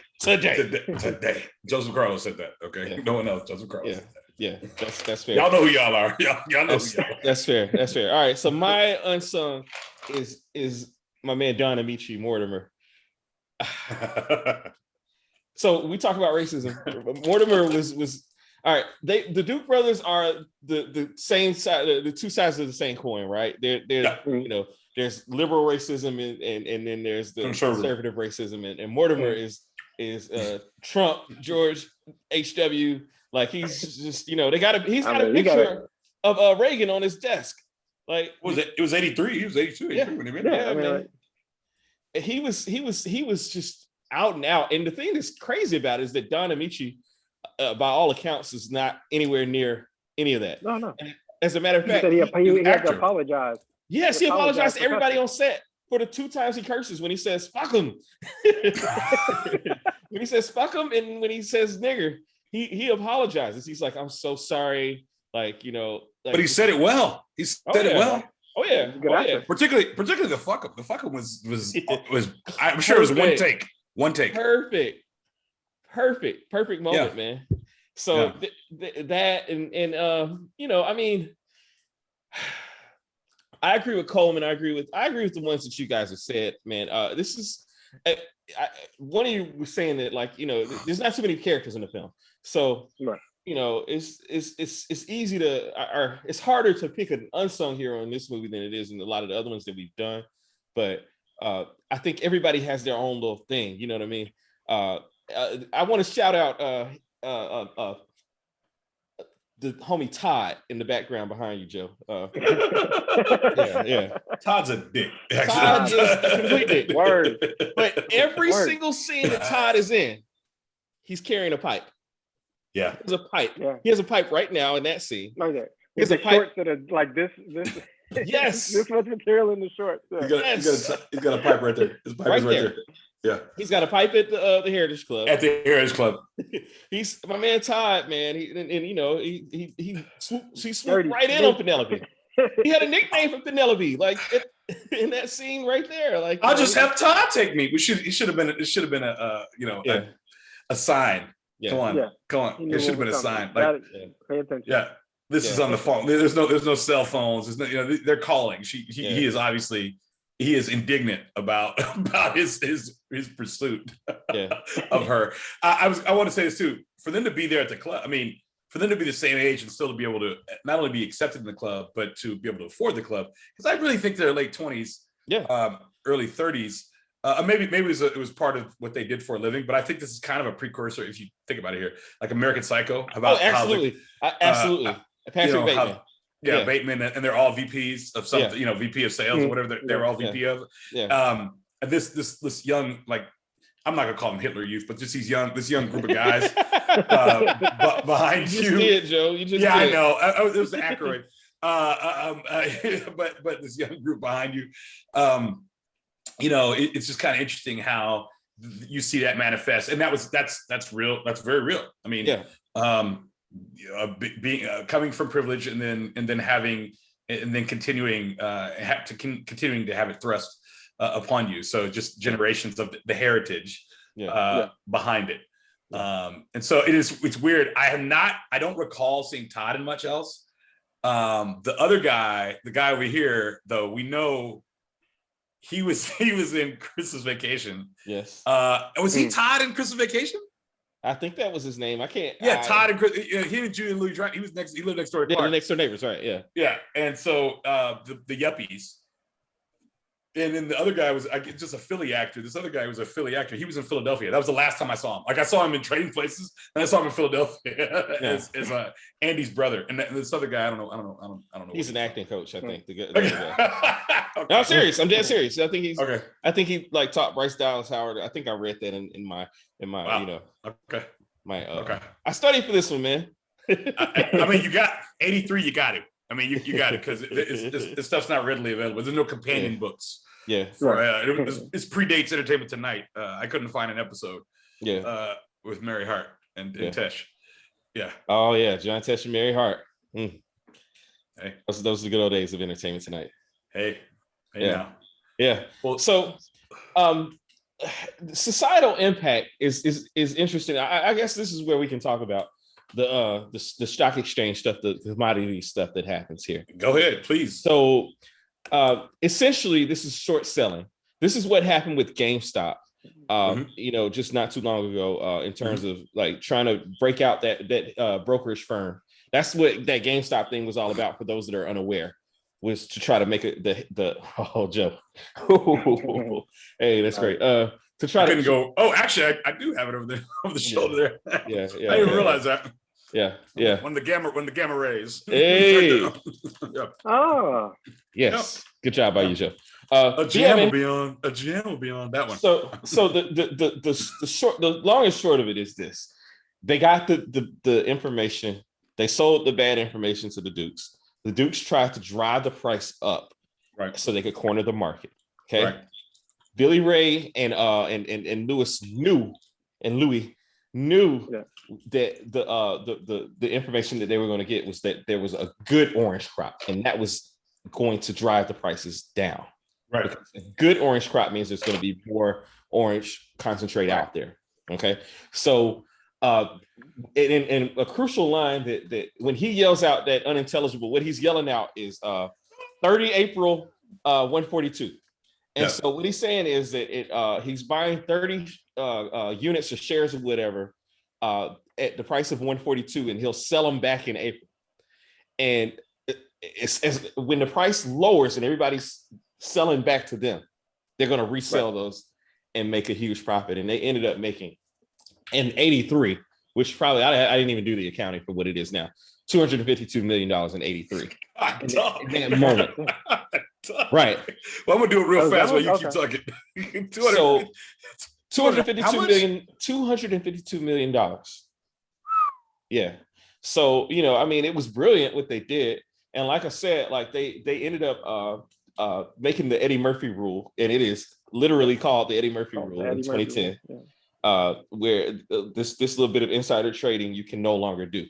Joseph Carlos said that. Okay, no one else. Joseph Carlos. Yeah, yeah, that's fair. Y'all know who y'all are. Y'all know who y'all are. That's fair. That's fair. All right, so my unsung is my man Don Amici Mortimer. So we talk about racism. Mortimer was. All right, the Duke brothers are the same side, the two sides of the same coin, right? They're there's liberal racism and then there's the conservative racism, and Mortimer is Trump, George H.W. Like he's just he's got a picture of Reagan on his desk. Like it was 83, he was 82, 83 when he went there. Man. He was just out and out, and the thing that's crazy about it is that Don Amici, by all accounts, is not anywhere near any of that. No. And as a matter of fact, he had to apologize. Yes, he apologized to everybody on set for the 2 times he curses when he says "fuck him." When he says "fuck him" and when he says "nigger," he apologizes. He's like, "I'm so sorry." Like but he said it well. He said it well. Oh yeah, Particularly the fuck him. The fuck him was I'm sure it was one take. Perfect moment, man. So that and I mean, I agree with Coleman. I agree with the ones that you guys have said, man. This is one of you was saying that there's not too many characters in the film, so right. It's easy to it's harder to pick an unsung hero in this movie than it is in a lot of the other ones that we've done. But I think everybody has their own little thing. You know what I mean? I want to shout out the homie Todd in the background behind you, Joe. Yeah. Todd's a dick. Todd is a complete dick. Word. But every single scene that Todd is in, he's carrying a pipe. Yeah. He has a pipe. Yeah. He has a pipe right now in that scene. Right there. With the shorts that are like this. Yes. This much material in the shorts. Yeah. He's got a pipe right there. His pipe is right there. Yeah. He's got a pipe at the Heritage Club. At the Heritage Club. He's my man Todd, man. He swooped right in on Penelope. He had a nickname for Penelope, like in that scene right there. Like, I'll just have Todd take me. It should have been a sign. Yeah. Come on. It should have been a sign. Like, pay attention. Yeah. This is on the phone. There's no cell phones. There's no, they're calling. He is obviously indignant about his pursuit of her. I want to say this too. For them to be there at the club, I mean, for them to be the same age and still to be able to not only be accepted in the club, but to be able to afford the club, because I really think they're late 20s, early 30s. Maybe it was part of what they did for a living, but I think this is kind of a precursor, if you think about it here, like American Psycho. Absolutely. Patrick Bateman. Bateman, and they're all VPs of something, VP of sales or whatever they're all VP of. And this young, like, I'm not gonna call them Hitler Youth, but just this young group of guys behind you. You just did, Joe. You just did. I know. It was the Ackroyd. But this young group behind you, it's just kind of interesting how you see that manifest, and that's real. That's very real. I mean, being coming from privilege and then having and then continuing to have it thrust upon you. So just generations of the heritage behind it. And so it's weird. I don't recall seeing Todd in much else. The other guy, the guy over here, though, we know he was in Christmas Vacation. Yes. Was he Todd in Christmas Vacation? I think that was his name. I can't. Yeah, Todd and Chris. He and Julie and Louis. He lived next door. The next door neighbors, right? Yeah. Yeah, and so the yuppies. And then the other guy was just a Philly actor. This other guy was a Philly actor. He was in Philadelphia. That was the last time I saw him. Like, I saw him in Trading Places, and I saw him in Philadelphia as Andy's brother. And this other guy, I don't know. He's an acting coach, I think. The guy. Okay. No, I'm serious. I'm dead serious. I think he's okay. I think he like taught Bryce Dallas Howard. I think I read that in my wow. Okay. I studied for this one, man. I mean, you got 83. You got it. I mean, you got it, because this stuff's not readily available. There's no companion books. Yeah. It predates Entertainment Tonight. I couldn't find an episode. Yeah. With Mary Hart and Tesh. Yeah. Oh yeah, John Tesh and Mary Hart. Hey. Those are the good old days of Entertainment Tonight. Hey yeah. Now. Yeah. Well, so societal impact is interesting. I guess this is where we can talk about the stock exchange stuff, the commodity stuff that happens here. Go ahead, please. So essentially, this is short selling. This is what happened with GameStop. Just not too long ago, in terms of like trying to break out that brokerage firm. That's what that GameStop thing was all about. For those that are unaware, was to try to make it Joe. Hey, that's great. To try to go. Oh, actually, I do have it over the shoulder there. Yeah. I didn't realize that. Yeah. When the gamma rays. Hey. Oh. Yes. Good job by you, Joe. A jam will be on that one. So the long and short of it is this: they got the information. They sold the bad information to the Dukes. The Dukes tried to drive the price up, right, so they could corner the market. Okay. Right. Billy Ray and Louis knew that the information that they were going to get was that there was a good orange crop, and that was going to drive the prices down. Right. Because a good orange crop means there's going to be more orange concentrate out there. Okay. So and a crucial line that when he yells out that unintelligible, what he's yelling out is 30 April 142. And so what he's saying is that he's buying 30 units or shares or whatever at the price of 142, and he'll sell them back in April. And it's when the price lowers and everybody's selling back to them, they're going to resell those and make a huge profit. And they ended up making in 83, which probably I didn't even do the accounting for what it is now, $252 million in 83. In that moment. Right. Well, I'm gonna do it real fast while you keep talking. So $252 million. Yeah. So, I mean, it was brilliant what they did. And like I said, like they ended up making the Eddie Murphy rule, and it is literally called the Eddie Murphy rule in 2010, where this little bit of insider trading you can no longer do.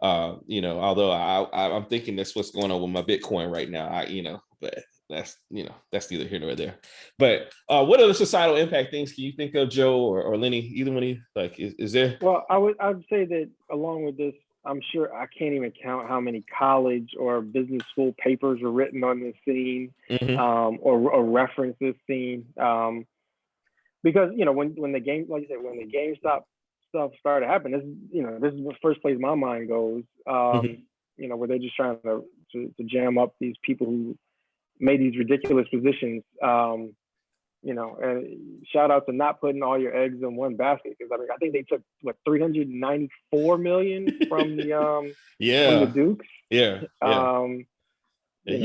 Although I'm thinking that's what's going on with my Bitcoin right now. But that's neither here nor there. But what other societal impact things can you think of, Joe or Lenny? Either one of you, like, is there? Well, I'd say that along with this, I'm sure I can't even count how many college or business school papers were written on this scene, or reference this scene. Because when the game, like you said, when the GameStop stuff started happening, this is the first place my mind goes. Where they're just trying to jam up these people who made these ridiculous positions. And shout out to not putting all your eggs in one basket, because I think they took $394 million from the from the Dukes. We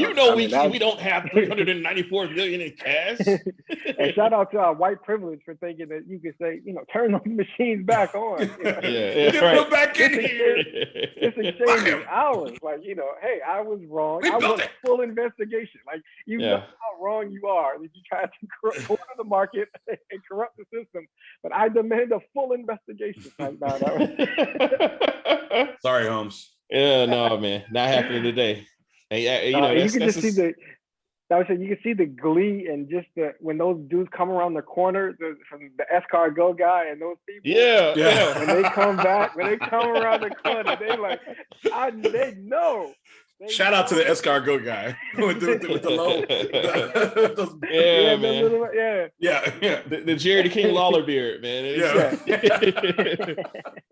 don't have $394 million in cash. And shout out to our white privilege for thinking that you could say, turn those machines back on. Put back in here. Just exchanging hours. Like, hey, I was wrong. I want a full investigation. Like, know how wrong you are. That you tried to corner the market and corrupt the system. But I demand a full investigation. Like, no, sorry, Holmes. Yeah, no, man, not happening today. And you can just see you can see the glee and just when those dudes come around the corner, from the escargot guy and those people. Yeah. When they come around the corner, they know. Shout out to the escargot guy with the low. Man. The Jerry the King Lawler beard, man.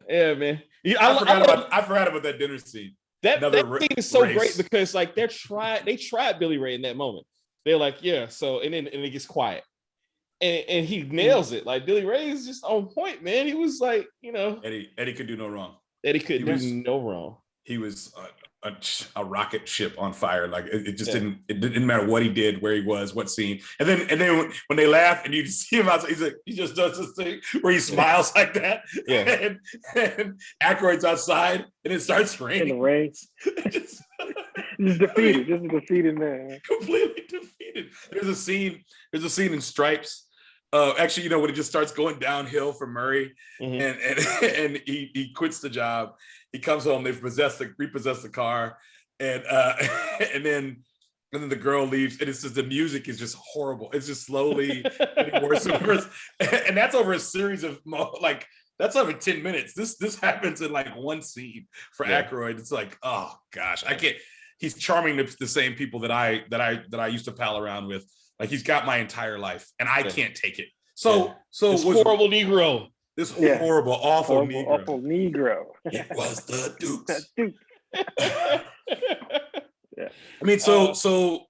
Yeah, man. I forgot about that dinner scene. That scene is so great because like they tried Billy Ray in that moment. They're like, so and then it gets quiet. And he nails it. Like Billy Ray is just on point, man. He was like, Eddie could do no wrong. Eddie could do no wrong. He was a rocket ship on fire. Like it just didn't matter what he did, where he was, what scene. And then when they laugh and you see him outside, he just does this thing where he smiles like that. Yeah. And Aykroyd's outside and it starts raining. In the rain. Just defeated. Just a defeated man. Completely defeated. There's a scene in Stripes. Actually, when it just starts going downhill for Murray, and he quits the job. He comes home. They've repossessed the car, and then the girl leaves. And it's just the music is just horrible. It's just slowly getting worse and worse. And that's over a series of that's over 10 minutes. This happens in like one scene for Aykroyd. It's like, oh gosh, I can't. He's charming the same people that I used to pal around with. Like he's got my entire life, and I can't take it. So this horrible Negro. This horrible, awful Negro. It was the Dukes. Yeah. I mean, so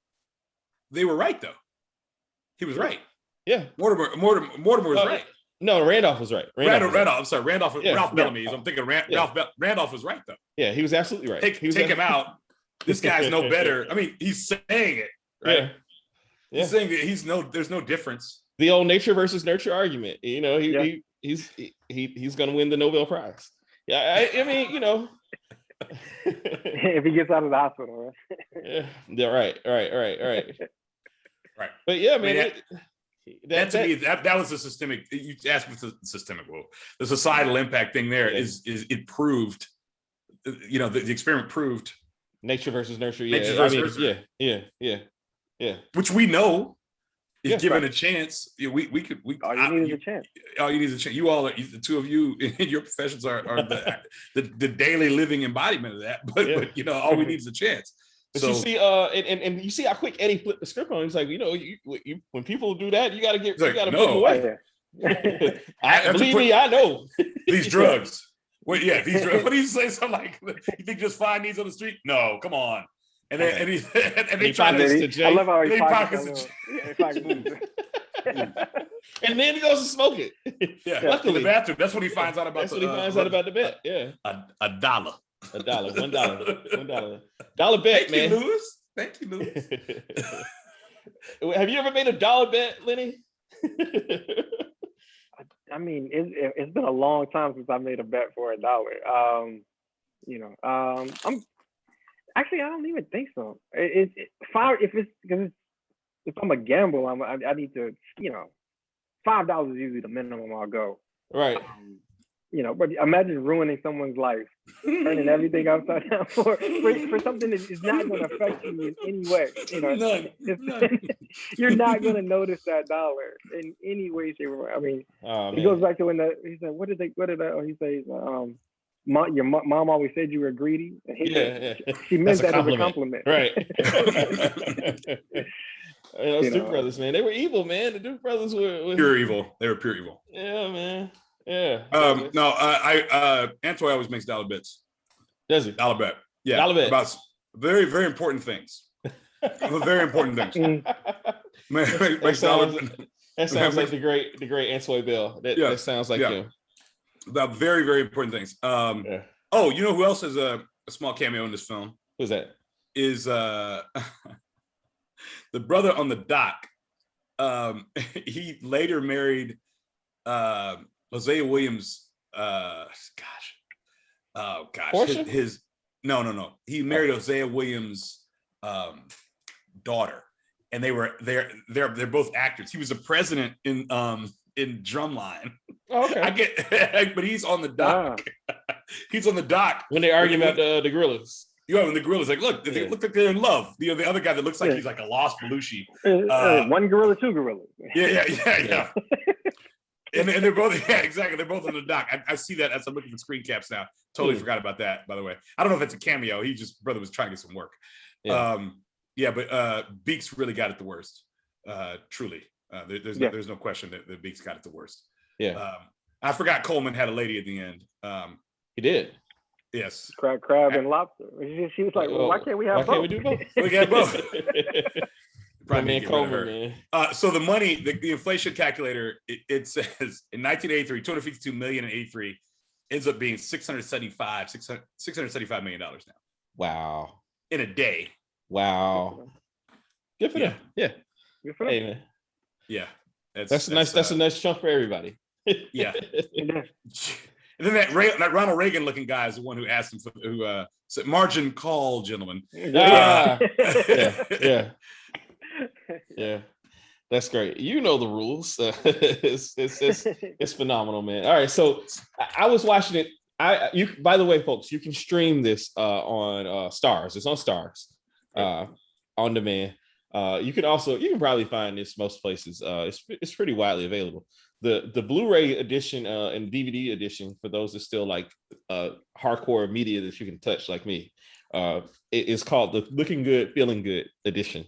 they were right though. He was right. Yeah. Mortimer was right. No, Randolph was right. Randolph. I'm sorry, Randolph. Ralph Bellamy. I'm thinking Randolph was right though. Yeah, he was absolutely right. Take him out. This guy's no better. I mean, he's saying it, right? Yeah. He's saying that there's no difference. The old nature versus nurture argument. He's going to win the Nobel Prize. Yeah, I mean, if he gets out of the hospital, right? Yeah, right. Right. But yeah, man. That was a systemic. You asked me the systemic. Well, the societal impact thing there is it proved. The experiment proved nature versus nurture. Yeah. Which we know is given a chance. We could. All you need is a chance. All you need is a chance. You all, the two of you in your professions are the daily living embodiment of that. But all we need is a chance. But you see, and you see how quick Eddie flipped the script on. He's like, when people do that, you got to put them away. Believe me, I know these drugs. Well, these drugs. What do you say? Something like, you think just find these on the street? No, come on. And then he try to. I love how he pockets and then he goes to smoke it. Yeah, luckily in the bathroom. That's what he finds out about. That's what he finds out about the bet. Yeah, a dollar. $1 dollar bet, man. Thank you, Lewis. Have you ever made a dollar bet, Lenny? I mean, it's been a long time since I made a bet for $1. Actually, I don't even think so. It's five. If I'm a gamble, I need to, $5 is usually the minimum I'll go. Right. But imagine ruining someone's life, turning everything upside down for something that is not going to affect you in any way. None. You're not going to notice that dollar in any way, shape, or form. I mean, it goes back to when he said, he says, your mom always said you were greedy. And she meant that as a compliment. Right. Those Duke brothers, man, they were evil, man. The Duke brothers were pure evil. They were pure evil. Yeah, man. Yeah. No, Antoine always makes dollar bets. Does he? Dollar bet. Yeah. Dollar bet. About very, very important things. Very important things. That sounds like the great Antoine Bell. That sounds like him. About very, very important things. Oh, you know who else has a small cameo in this film? Who's that? Is the brother on the dock. He later married Hosea Williams. Portia? No. He married Hosea Williams' daughter, and they're both actors. He was a president in Drumline. Okay. I get, but he's on the dock. He's on the dock when they argue about the gorillas. When the gorilla's like, look, they look like they're in love. The other guy that looks like he's like a lost Belushi. One gorilla, two gorillas. Yeah. And they're both, exactly. They're both on the dock. I see that as I'm looking for screen caps now. Totally forgot about that, by the way. I don't know if it's a cameo. Brother was trying to get some work. But Beeks really got it the worst. Truly. There's no question that Beeks got it the worst. Yeah. I forgot Coleman had a lady at the end. He did. Yes. Crab and lobster. She was like, well, why can't we have both? Why can't we do both? We got both. Probably man Coleman, man. So the money, the inflation calculator, it says in 1983, 252 million in 83 ends up being $675 million now. Wow. In a day. Wow. Good for them. Yeah. Good for them. Hey, man. Yeah. That's a nice chunk for everybody. Yeah. And then that Ronald Reagan looking guy is the one who asked him who said margin call, gentlemen. Yeah. That's great. You know the rules. It's phenomenal, man. All right, so I was watching it. By the way, folks, you can stream this on Stars. It's on Stars on demand. You can probably find this most places. It's pretty widely available. The Blu-ray edition and DVD edition, for those that still like hardcore media that you can touch like me, it is called the Looking Good, Feeling Good edition.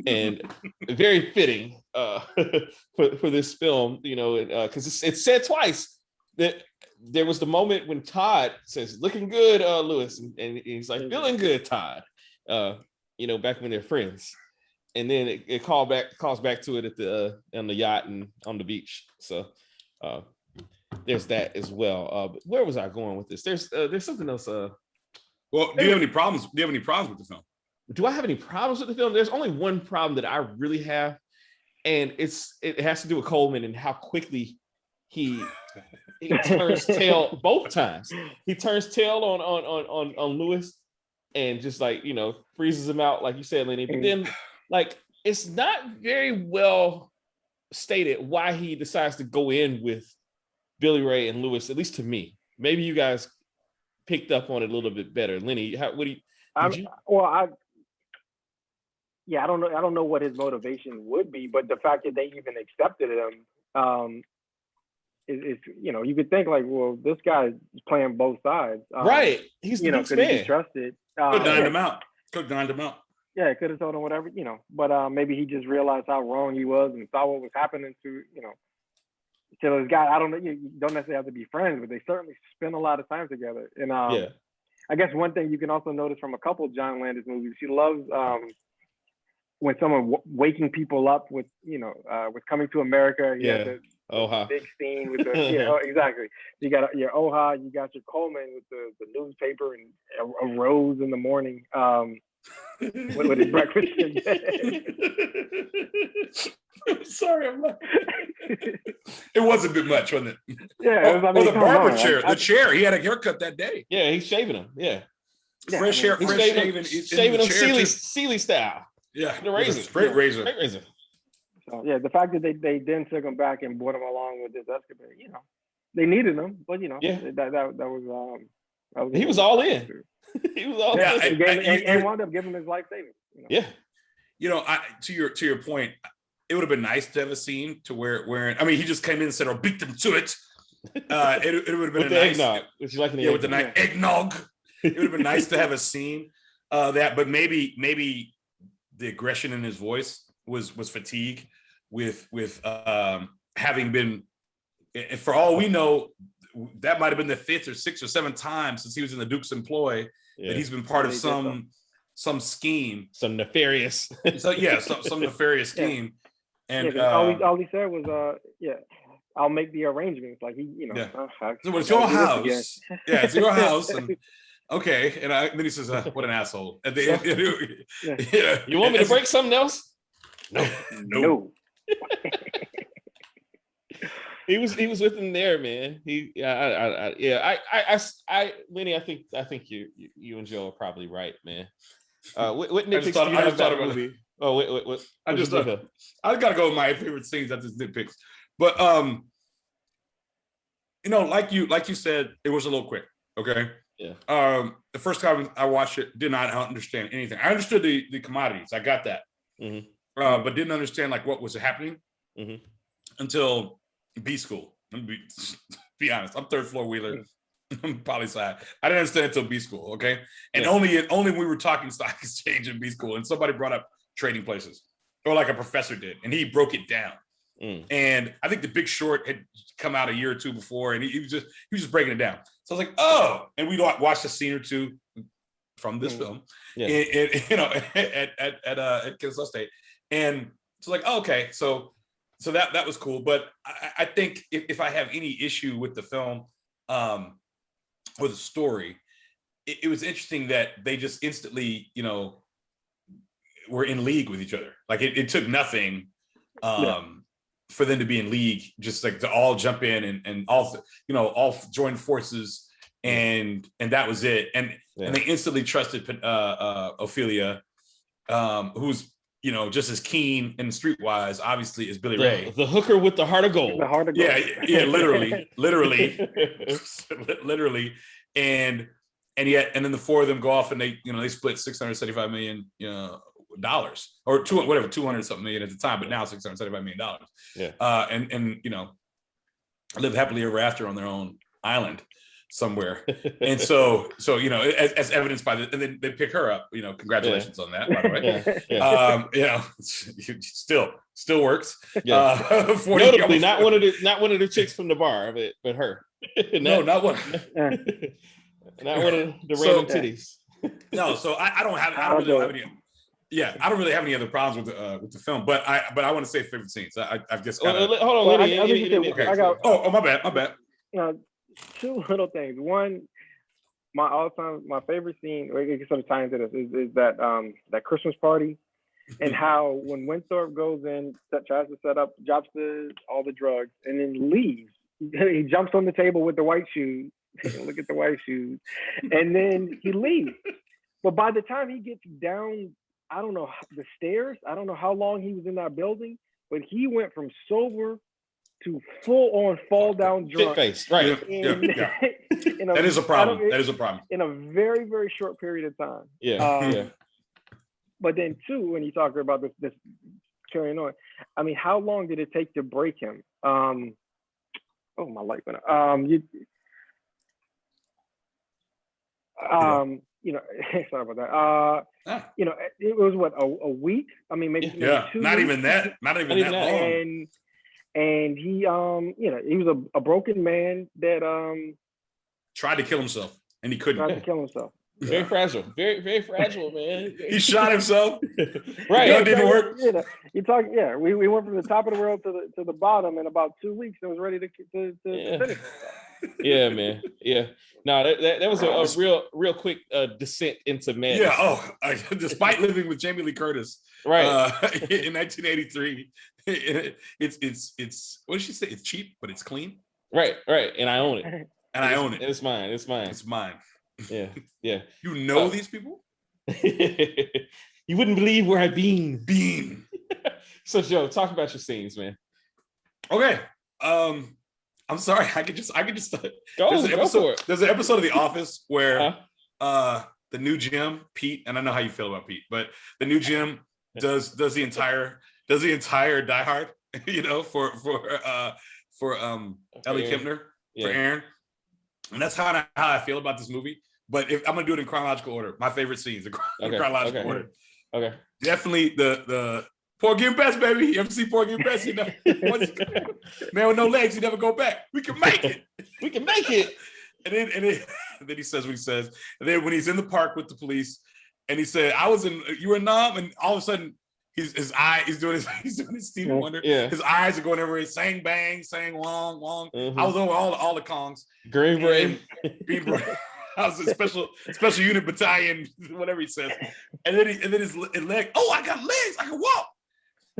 And very fitting for this film, because it's said twice that there was the moment when Todd says, "Looking good, Lewis," and he's like, "Feeling good, Todd." Back when they're friends. And then it calls back to it at on the yacht and on the beach. So there's that as well. But where was I going with this? There's something else. Well, do you have any problems? Do you have any problems with the film? Do I have any problems with the film? There's only one problem that I really have, and it has to do with Coleman and how quickly he turns tail both times. He turns tail on Lewis and just freezes him out, like you said, Lenny. But then it's not very well stated why he decides to go in with Billy Ray and Lewis, at least to me. Maybe you guys picked up on it a little bit better. Lenny, I don't know what his motivation would be, but the fact that they even accepted him is you could think this guy is playing both sides. Right. He's the could he be trusted? Could dined him out. Yeah, could have told him whatever, but maybe he just realized how wrong he was and saw what was happening to this guy. I don't know. You don't necessarily have to be friends, but they certainly spend a lot of time together. And I guess one thing you can also notice from a couple of John Landis movies, she loves when someone waking people up with with Coming to America. The big scene with the exactly. You got your Oha, you got your Coleman with the newspaper and a rose in the morning. With his breakfast in bed. Sorry, I'm not. It was a bit much, wasn't it? Yeah. The barber chair. The chair. He had a haircut that day. Yeah, he's shaving him. Yeah. fresh hair, fresh shaven, shaving him Sealy style. Yeah, the razor, straight razor. Straight razor. So yeah, the fact that they then took him back and brought him along with this Escobar, they needed him, but that was he was all in. He was all in. And wound up giving him his life savings. Yeah. To your point, it would have been nice to have a scene to where I mean, he just came in and said, "I'll beat them to it." It would have been with nice eggnog. Would you like the with the nice eggnog? It would have been nice to have a scene but maybe the aggression in his voice was fatigue with having been, for all we know, that might have been the 5th or 6th or 7th time since he was in the Duke's employ that he's been part of some scheme, some nefarious. some nefarious scheme. And all he said was, I'll make the arrangements. Like so it's your house. Yeah, it's your house. And okay, and then he says, "What an asshole!" At the end, you want me to break something else? No. He was with him there, man. Lenny, I think you and Joe are probably right, man. What nitpicks do you have about the movie? Oh, wait. I gotta go with my favorite scenes after nitpicks, but like you said, it was a little quick. Okay. Yeah. The first time I watched it, did not understand anything. I understood the commodities. I got that. Mm-hmm. But didn't understand like what was happening until B school. Let me be honest. I'm third floor wheeler. I'm poli-sci. I didn't understand it until B school. Okay. And only we were talking stock exchange in B school, and somebody brought up trading places, or like a professor did, and he broke it down. And I think The Big Short had come out a year or two before, and he was just breaking it down. So I was like, oh, and we watched a scene or two from this film, at Kennesaw State, and it's like, oh, okay, so that was cool. But I think if I have any issue with the film, or the story, it was interesting that they just instantly, were in league with each other. Like it took nothing. For them to be in league, just like to all jump in and all join forces, and that was it. And they instantly trusted Ophelia, who's just as keen and streetwise, obviously, as Billy Ray, the hooker with the heart of gold. The heart of gold. Yeah, literally, literally, and then the four of them go off and they split $675 million. Dollars or 200 something million at the time, but now $675 million. And live happily ever after on their own island somewhere. And so as evidenced by and then they pick her up. Congratulations on that, by the way. Still works. Notably, not one of the chicks from the bar, but her. Not one. Not one of the random titties. No, so I don't really have any. Yeah, I don't really have any other problems with the film, but I want to say favorite scenes. I've just got. Hold on, my bad. Two little things. One, my favorite scene, or I guess I'm tying into this, is that Christmas party, and how when Winthorpe goes in, tries to set up, drops all the drugs, and then leaves. He jumps on the table with the white shoes. Look at the white shoes, and then he leaves. But by the time he gets down, I don't know, the stairs, I don't know how long he was in that building, but he went from sober to full on fall down drunk. Face, right. That is a problem. In a very, very short period of time. But then two, when you talk about this carrying on, I mean, how long did it take to break him? My light went up. Sorry about that. It was what, a week? I mean, maybe 2 not weeks? even that. Not even that long. And he, he was a broken man that tried to kill himself, and he couldn't. Tried to kill himself. Very fragile, very, very fragile, man. He shot himself. Right, it didn't work. You talk. Yeah, we went from the top of the world to the bottom in about 2 weeks. And was ready to finish. Yeah, man. Yeah. No, that was a real quick descent into madness. Yeah. Despite living with Jamie Lee Curtis, right, in 1983, it's what did she say? It's cheap, but it's clean. Right. And I own it. And I own it. It's mine. It's mine. Yeah. You know these people? You wouldn't believe where I've been. So Joe, talk about your scenes, man. Okay. I'm sorry. I could just go for it. There's an episode of The Office where the new Jim, Pete, and I know how you feel about Pete, but the new Jim does the entire Die Hard, you know, for Ellie Kempner, for Aaron. And that's how I feel about this movie. But if I'm gonna do it in chronological order, my favorite scenes in chronological order. Okay. Definitely the Porgy and Bess, baby. You ever see Porgy and Bess? You know, man with no legs, you never go back. We can make it. We can make it. And then he says what he says. And then when he's in the park with the police, and he said, you were in Nam, and all of a sudden he's doing his Stevie Wonder. Yeah. His eyes are going everywhere, saying bang, saying wong, wong. I was over all the Kongs. Green Beret. I was a special unit battalion, whatever he says. And then his leg, I got legs, I can walk.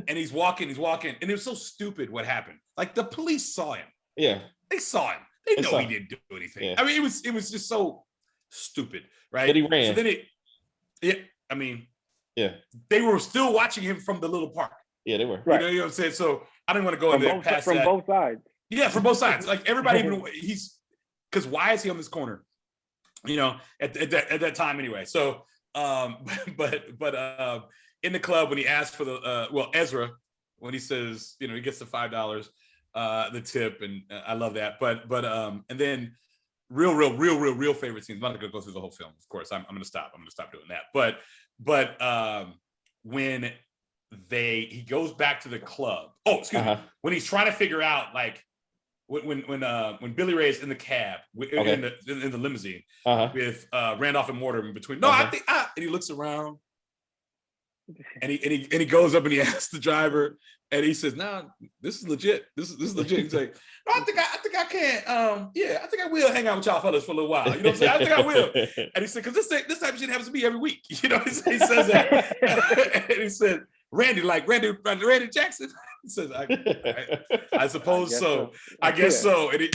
And he's walking, and it was so stupid what happened. Like the police saw him. Yeah. They saw him. They know he didn't do anything. Yeah. I mean, it was just so stupid, right? But he ran. So then they were still watching him from the little park. Yeah, they were. Right. You know what I'm saying? So I didn't want to go in there past from both sides. Yeah, from both sides. Like everybody, because why is he on this corner? You know, at that time anyway. So, but in the club when he asked for Ezra, when he says, you know, he gets the $5, the tip, and I love that. But and then real favorite scenes. I'm not gonna go through the whole film, of course. I'm gonna stop. I'm gonna stop doing that. But when he goes back to the club. Oh, excuse me. When he's trying to figure out like. When Billy Ray is in the cab in the limousine with Randolph and Mortimer in between. No, I think and he looks around and he goes up and he asks the driver and he says, "Nah, this is legit. This is legit." He's like, "No, I think I can. I think I will hang out with y'all fellas for a little while. You know what I'm saying? I think I will." And he said, "Because this type of shit happens to me every week." You know, he says that. And he said, Randy Jackson. He says, I suppose so. I guess so. And it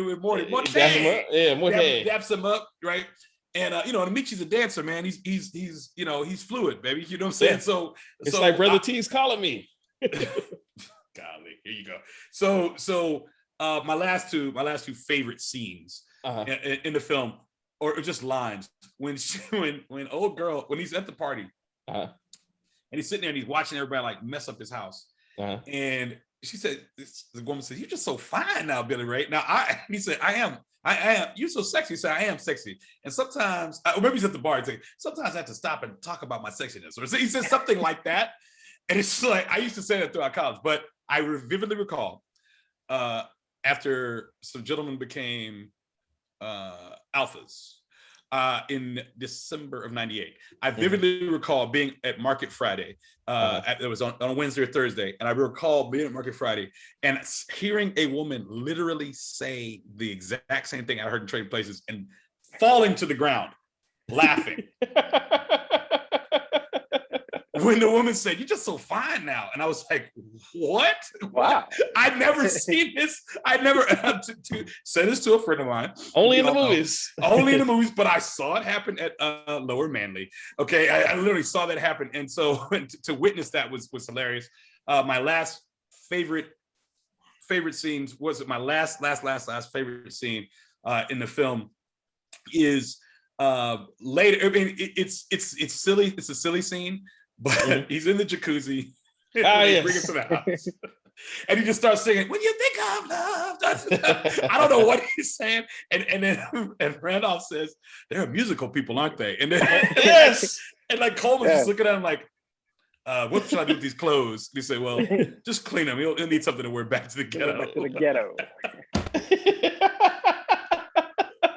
was Morty daps him up, right? And Michi's a dancer, man. He's fluid, baby. You know what I'm saying? Yeah. So it's like Brother T's calling me. Golly, here you go. So my last two favorite scenes in the film, or just lines, when old girl, when he's at the party, and he's sitting there and he's watching everybody like mess up his house. And she said, the woman said, "You're just so fine now, Billy Ray." Now he said, I am. You're so sexy. He said, "I am sexy." And sometimes, or maybe he's at the bar, he's like, "Sometimes I have to stop and talk about my sexiness." Or he said something like that. And it's like, I used to say that throughout college, but I vividly recall after some gentlemen became alphas in December of '98. I vividly recall being at Market Friday. It was on a Wednesday or Thursday. And I recall being at Market Friday and hearing a woman literally say the exact same thing I heard in Trading Places and falling to the ground, laughing. When the woman said, "You're just so fine now." And I was like, what? Wow. I'd never seen this. I'd never to say this to a friend of mine. Only in the movies. Only in the movies, but I saw it happen at Lower Manly. Okay, I literally saw that happen. And so to witness that was hilarious. My last favorite scenes was my last favorite scene in the film is later. I mean, it's silly. It's a silly scene. But he's in the jacuzzi. They bring him to the house. And he just starts singing, "When you think of love." I don't know what he's saying. And Randolph says, "They're musical people, aren't they?" And then yes. And like Coleman's just looking at him like, "What should I do with these clothes?" And he said, "Well, just clean them. He'll need something to wear back to the ghetto." Back to the ghetto.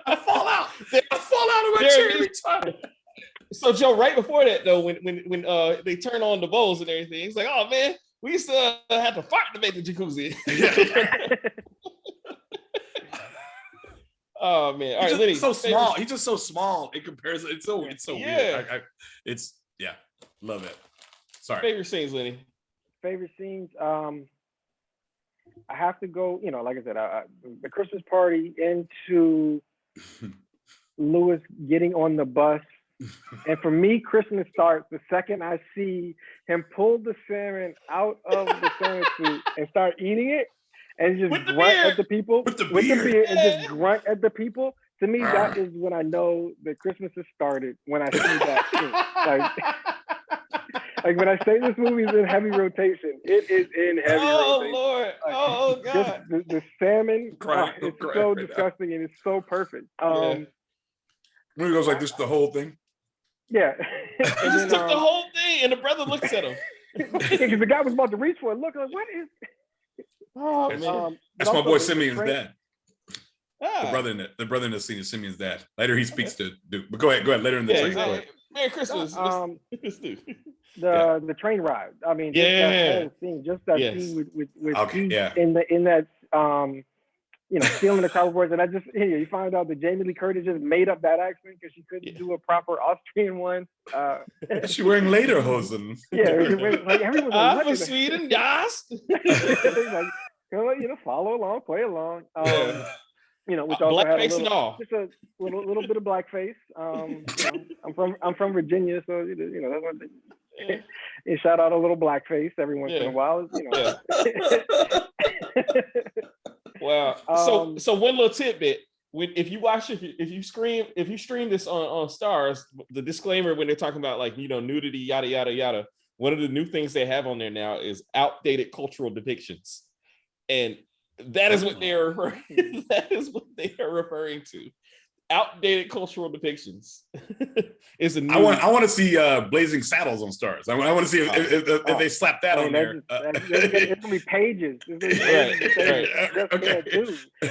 I fall out of my chair every time. So Joe, right before that though, when they turn on the bowls and everything, he's like, "Oh man, we used to have to fight to make the jacuzzi." Oh man! All right, Lenny. So small. He's just so small in comparison. It's so weird. Love it. Sorry. Favorite scenes, Lenny. Favorite scenes. I have to go. Like I said, the Christmas party into Lewis getting on the bus. And for me, Christmas starts the second I see him pull the salmon out of the salmon suit and start eating it and just grunt at the people with the beer and just grunt at the people. To me, that is when I know that Christmas has started, when I see that scene. Like when I say this movie is in heavy rotation, it is in heavy rotation. Lord. Oh God. The salmon, it's so disgusting and it's so perfect. When he goes like this, the whole thing. Yeah. And just took the whole thing, and the brother looks at him. Because the guy was about to reach for it. Look, like, what is? That's my boy Simeon's dad. The brother in the scene is Simeon's dad. Later he speaks to Duke. But go ahead. Later in the train. Merry Christmas. The train ride. I mean, just that whole scene, just that scene with in that stealing the cardboards, and I just you find out that Jamie Lee Curtis just made up that accent because she couldn't do a proper Austrian one. She's wearing lederhosen. Like everyone was I'm from Sweden, yes. Like, follow along, play along. Which also had a little bit of blackface. I'm from Virginia, so that's one thing. You shout out a little blackface every once in a while. Wow. So one little tidbit: if you stream this on Stars, the disclaimer when they're talking about like nudity, yada yada yada. One of the new things they have on there now is outdated cultural depictions, and that is what they're referring. That is what they are referring to. Outdated cultural depictions. Is a new. I want to see Blazing Saddles on Stars. I want to see if they slap that on there. It's gonna be pages. Right. Okay.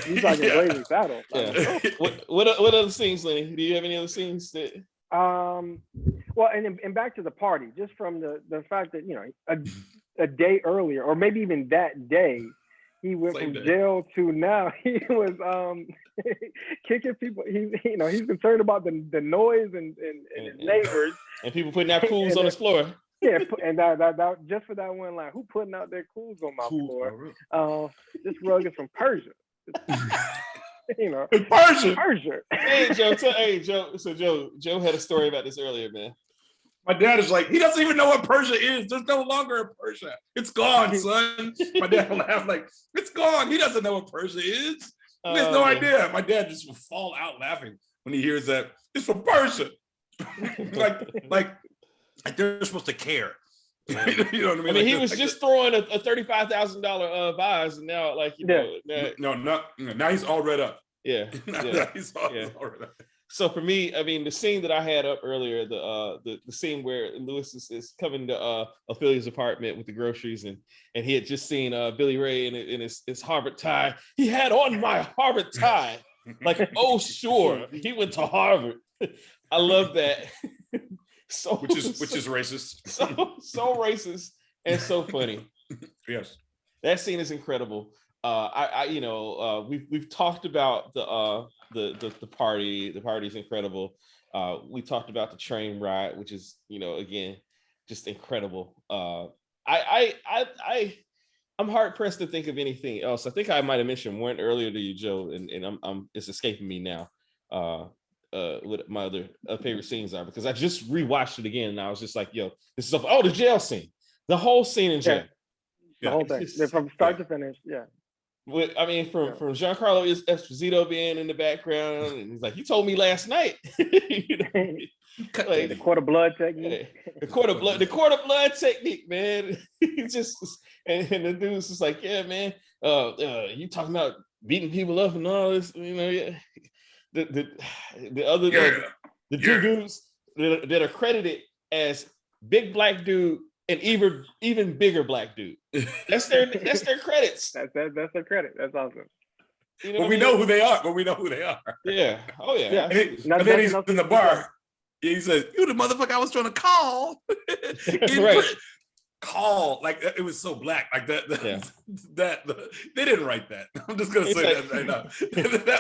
You talking Blazing Saddles? Yeah. What other scenes, Lenny? Do you have any other scenes that? Well, and back to the party, just from the fact that a day earlier, or maybe even that day, he went from jail to now he was kicking people. He's concerned about the noise and his neighbors and people putting out cools on his floor. Yeah, and that just for that one line, who putting out their cools on my floor? This rug is from Persia. Persia. Hey Joe. So Joe had a story about this earlier, man. My dad is like, he doesn't even know what Persia is. There's no longer a Persia. It's gone, son. My dad laughed like, it's gone. He doesn't know what Persia is. He has no idea. My dad just will fall out laughing when he hears that it's from Persia. like they're supposed to care. You know what I mean? I mean, he was just throwing a $35,000 vase, and now now he's all read up. Yeah, he's all read up. So for me, I mean, the scene that I had up earlier, the scene where Lewis is coming to Ophelia's apartment with the groceries, and he had just seen Billy Ray in his Harvard tie. He had on my Harvard tie, like, oh sure, he went to Harvard. I love that. Which is racist. So racist and so funny. Yes, that scene is incredible. We've talked about the party. The party is incredible. We talked about the train ride, which is again just incredible. I'm hard pressed to think of anything else. I think I might have mentioned one earlier to you, Joe, and I'm it's escaping me now. What my other favorite scenes are, because I just rewatched it again and I was just like, yo, this is the jail scene, the whole scene in jail, the whole thing from start to finish. I mean, from Giancarlo Esposito being in the background, and he's like, "You told me last night." The court of blood technique. The court of blood technique, man. He just and the dude's just like, "Yeah, man. You talking about beating people up and all this, yeah." The two dudes that are credited as big black dude and even bigger black dude. That's their credits. That's their credit. That's awesome. But we know who they are. Yeah. Oh yeah. And then he's in the bar. He says, "You the motherfucker I was trying to call." Right. Call, like it was so black, like that. They didn't write that. I'm just gonna say that right now.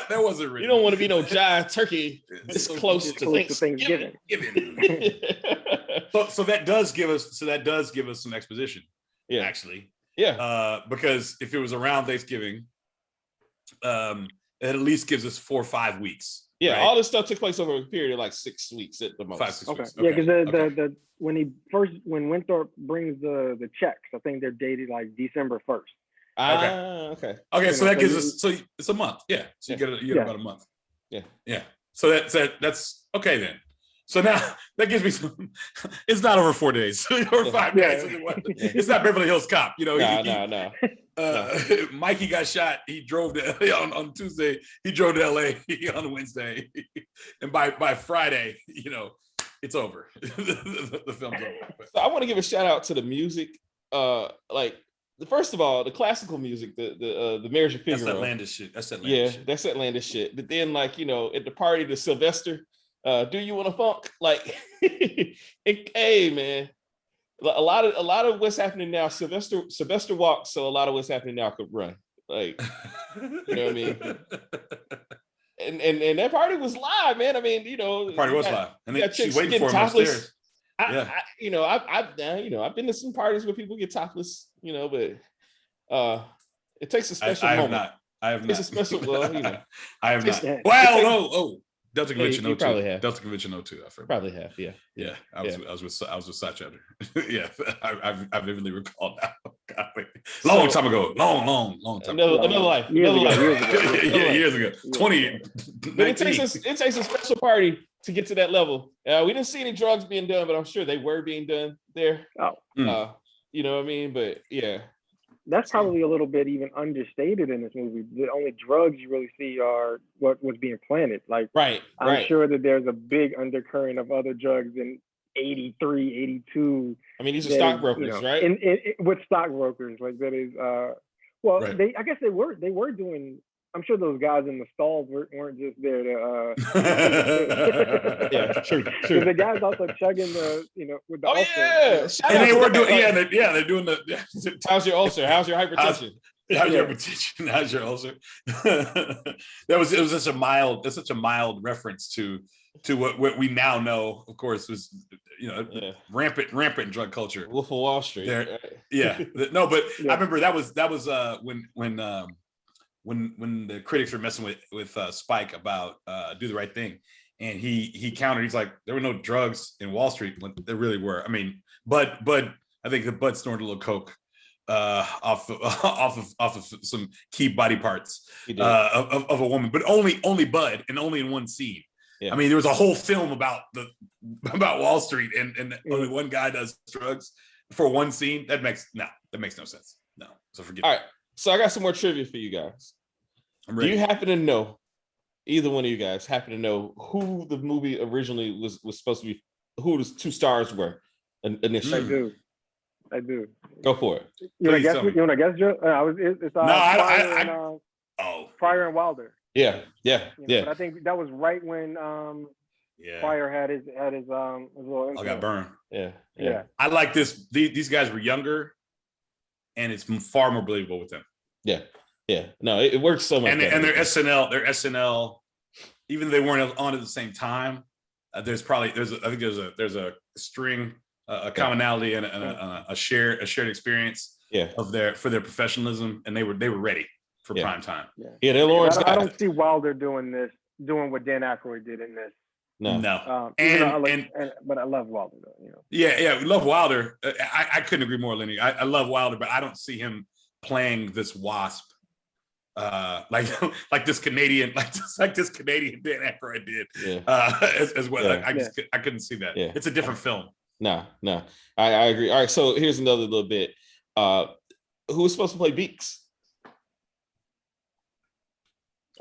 that wasn't written. You don't want to be no jive turkey this close to Thanksgiving. So that does give us some exposition. Yeah, actually. Yeah. Because if it was around Thanksgiving, it at least gives us 4 or 5 weeks. Yeah, right? all this stuff took place over a period of like 6 weeks at the most. 5, 6 weeks. Yeah, because the when Winthrop brings the checks, I think they're dated like December 1st. Okay. So that gives us, so it's a month. Yeah. So you get about a month. Yeah. So that's okay then. So now that gives me some. It's not over 4 days or 5 days. It's not Beverly Hills Cop. No. Mikey got shot. He drove to LA on Tuesday. He drove to LA on Wednesday, and by Friday, it's over. The film's over. So I want to give a shout out to the music. First of all, the classical music, the Marriage of Figaro. That's outlandish shit. That's outlandish shit. But then, at the party to Sylvester, do you want to funk? Hey man, a lot of what's happening now. Sylvester walks, so a lot of what's happening now could run. You know what I mean? And that party was live, man. I mean, the party was live, and then she's waiting for him topless. Upstairs. I've been to some parties where people get topless, but it takes a special moment. I have not. It's a special. I have not. Well, Delta Convention 02. Probably have. Delta Convention 02. Probably have. Yeah. Yeah. I was with Satchester. Yeah. I vividly recall that. Long time ago. Long time ago. Another life. Years ago. 20. But it takes a special party to get to that level. We didn't see any drugs being done, but I'm sure they were being done there. You know what I mean? But yeah. That's probably a little bit even understated in this movie. The only drugs you really see are what was being planted. I'm sure that there's a big undercurrent of other drugs in 83, 82. I mean, these are stockbrokers, right? With stockbrokers, that is. I guess they were doing. I'm sure those guys in the stalls weren't just there to. Yeah, true. The guys also chugging with the ulcer. Yeah, and they were doing. They're doing the. How's your ulcer? How's your hypertension? How's your hypertension? How's your ulcer? It was such a mild reference to what we now know. Of course, was rampant drug culture. Wolf of Wall Street. No, but I remember that was when the critics were messing with Spike about Do the Right Thing, and he countered. He's like, there were no drugs in Wall Street when there really were. I mean, but I think the Bud snorted a little coke off of some key body parts of a woman, but only Bud, and only in one scene. Yeah. I mean, there was a whole film about Wall Street, and only one guy does drugs for one scene. That makes no sense. No, so forget. All right. So I got some more trivia for you guys. Do you happen to know, either one of you guys happen to know who the movie originally was supposed to be, who the two stars were initially? I do. Go for it. You want to guess, Joe? Pryor and Wilder. Yeah. But I think that was right when Pryor had his little I got burned. Yeah. I like this. These guys were younger, and it's far more believable with them. Yeah. No, it works so much. And their SNL, even though they weren't on at the same time, there's a string, a commonality, and a shared experience for their professionalism, and they were ready for prime time. Yeah, they're Lawrence. I don't see Wilder doing what Dan Aykroyd did in this. No. But I love Wilder though. Yeah, we love Wilder. I couldn't agree more, Lenny. I love Wilder, but I don't see him playing this wasp like this Canadian Dan Aykroyd did as well. I couldn't see that. It's a different film. No, I agree. All right, so here's another little bit. Who was supposed to play Beaks?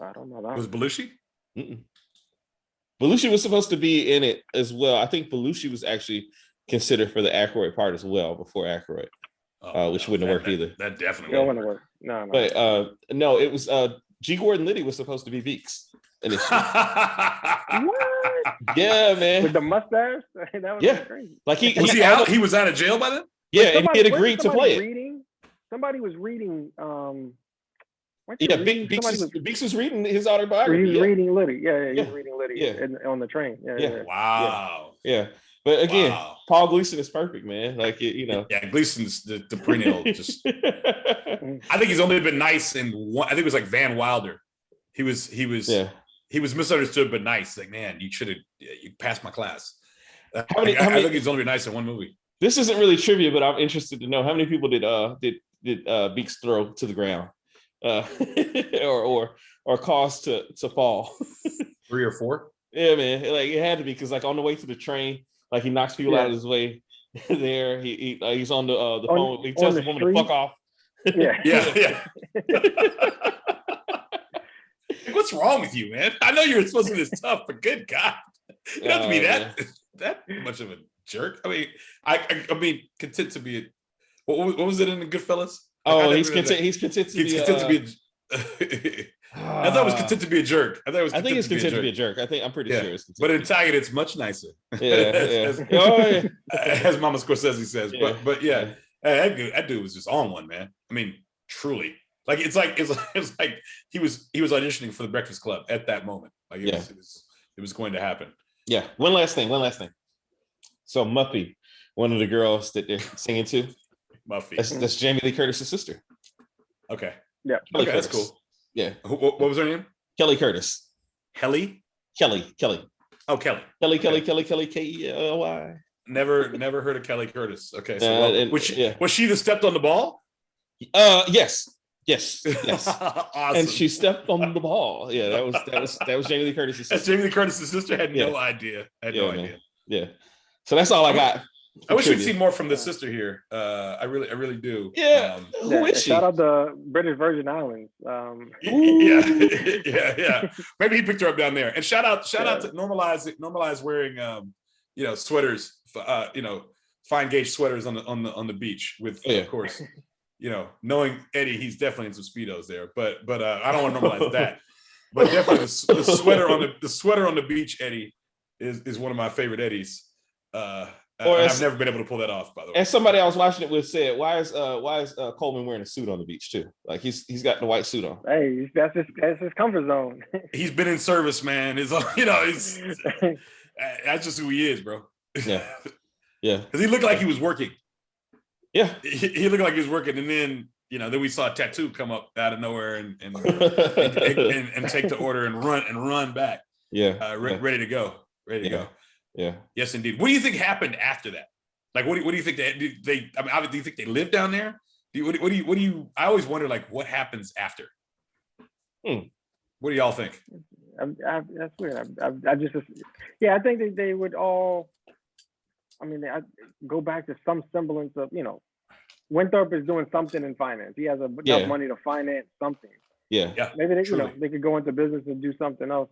I don't know that. Was Belushi? Belushi was supposed to be in it as well. I think Belushi was actually considered for the Aykroyd part as well before Aykroyd, which wouldn't have worked either. That definitely wouldn't work. No. But no, it was G. Gordon Liddy was supposed to be Beaks initially. What? Yeah, man. With the mustache? That was crazy. Like he was out of jail by then? Yeah, and he had agreed to play it. Somebody was reading. Beaks was reading his autobiography. He was reading Liddy. He was reading Liddy on the train. Wow. Yeah. But again, Paul Gleason is perfect, man. Yeah, Gleason's the perennial. Just, I think he's only been nice in one. I think it was like Van Wilder. He was misunderstood but nice. Like, man, you passed my class. I think he's only been nice in one movie. This isn't really trivia, but I'm interested to know how many people did Beaks throw to the ground, or cause to fall. 3 or 4. Yeah, man. Like it had to be because like on the way to the train, like he knocks people out of his way. There, he's on the phone. He tells the woman to fuck off. Yeah. What's wrong with you, man? I know you're supposed to be this tough, but good God, you don't have to be that much of a jerk. I mean, I mean, content to be. What was it in the Goodfellas? He's content to be. I thought it was content to be a jerk. I think it's content to be a jerk. I'm pretty sure it's content. But in Italian, it's much nicer. Yeah. As Mama Scorsese says. Yeah. But yeah, that dude was just on one, man. I mean, truly. Like it's like he was auditioning for the Breakfast Club at that moment. Like it was going to happen. Yeah. One last thing. So Muffy, one of the girls that they're singing to. Muffy. That's Jamie Lee Curtis's sister. Okay. Yeah. Kelly Curtis. That's cool. Yeah. What was her name? Kelly Curtis. Kelly. Oh, Kelly. Kelly. Kelly. Never heard of Kelly Curtis. Okay. So was she that stepped on the ball? Yes. Awesome. And she stepped on the ball. Yeah, that was Jamie Lee Curtis's sister. That's Jamie Lee Curtis's sister. Had no idea. Yeah. So that's all I got. I wish we'd see more from the sister here. I really do. Yeah. Who is she? Shout out the British Virgin Islands. Yeah. Maybe he picked her up down there. And shout out to normalize wearing sweaters, fine gauge sweaters on the beach with of course, knowing Eddie, he's definitely in some Speedos there. But I don't want to normalize that. But definitely the sweater on the beach, Eddie, is one of my favorite Eddies. I've never been able to pull that off, by the way. And somebody I was watching it with said, "Why is Coleman wearing a suit on the beach too? Like he's got the white suit on." Hey, that's his comfort zone. He's been in service, man. That's just who he is, bro. Yeah. Because he looked like he was working. Yeah, he looked like he was working, and then then we saw a tattoo come up out of nowhere and take the order and run back. Yeah, ready to go. Yeah. Yes, indeed. What do you think happened after that? Like, what do you think they? I mean, do you think they lived down there? What do you? I always wonder, like, what happens after? What do y'all think? That's weird. I think they would all. I mean, I go back to some semblance of Winthrop is doing something in finance. He has enough money to finance something. Yeah. Maybe they could go into business and do something else.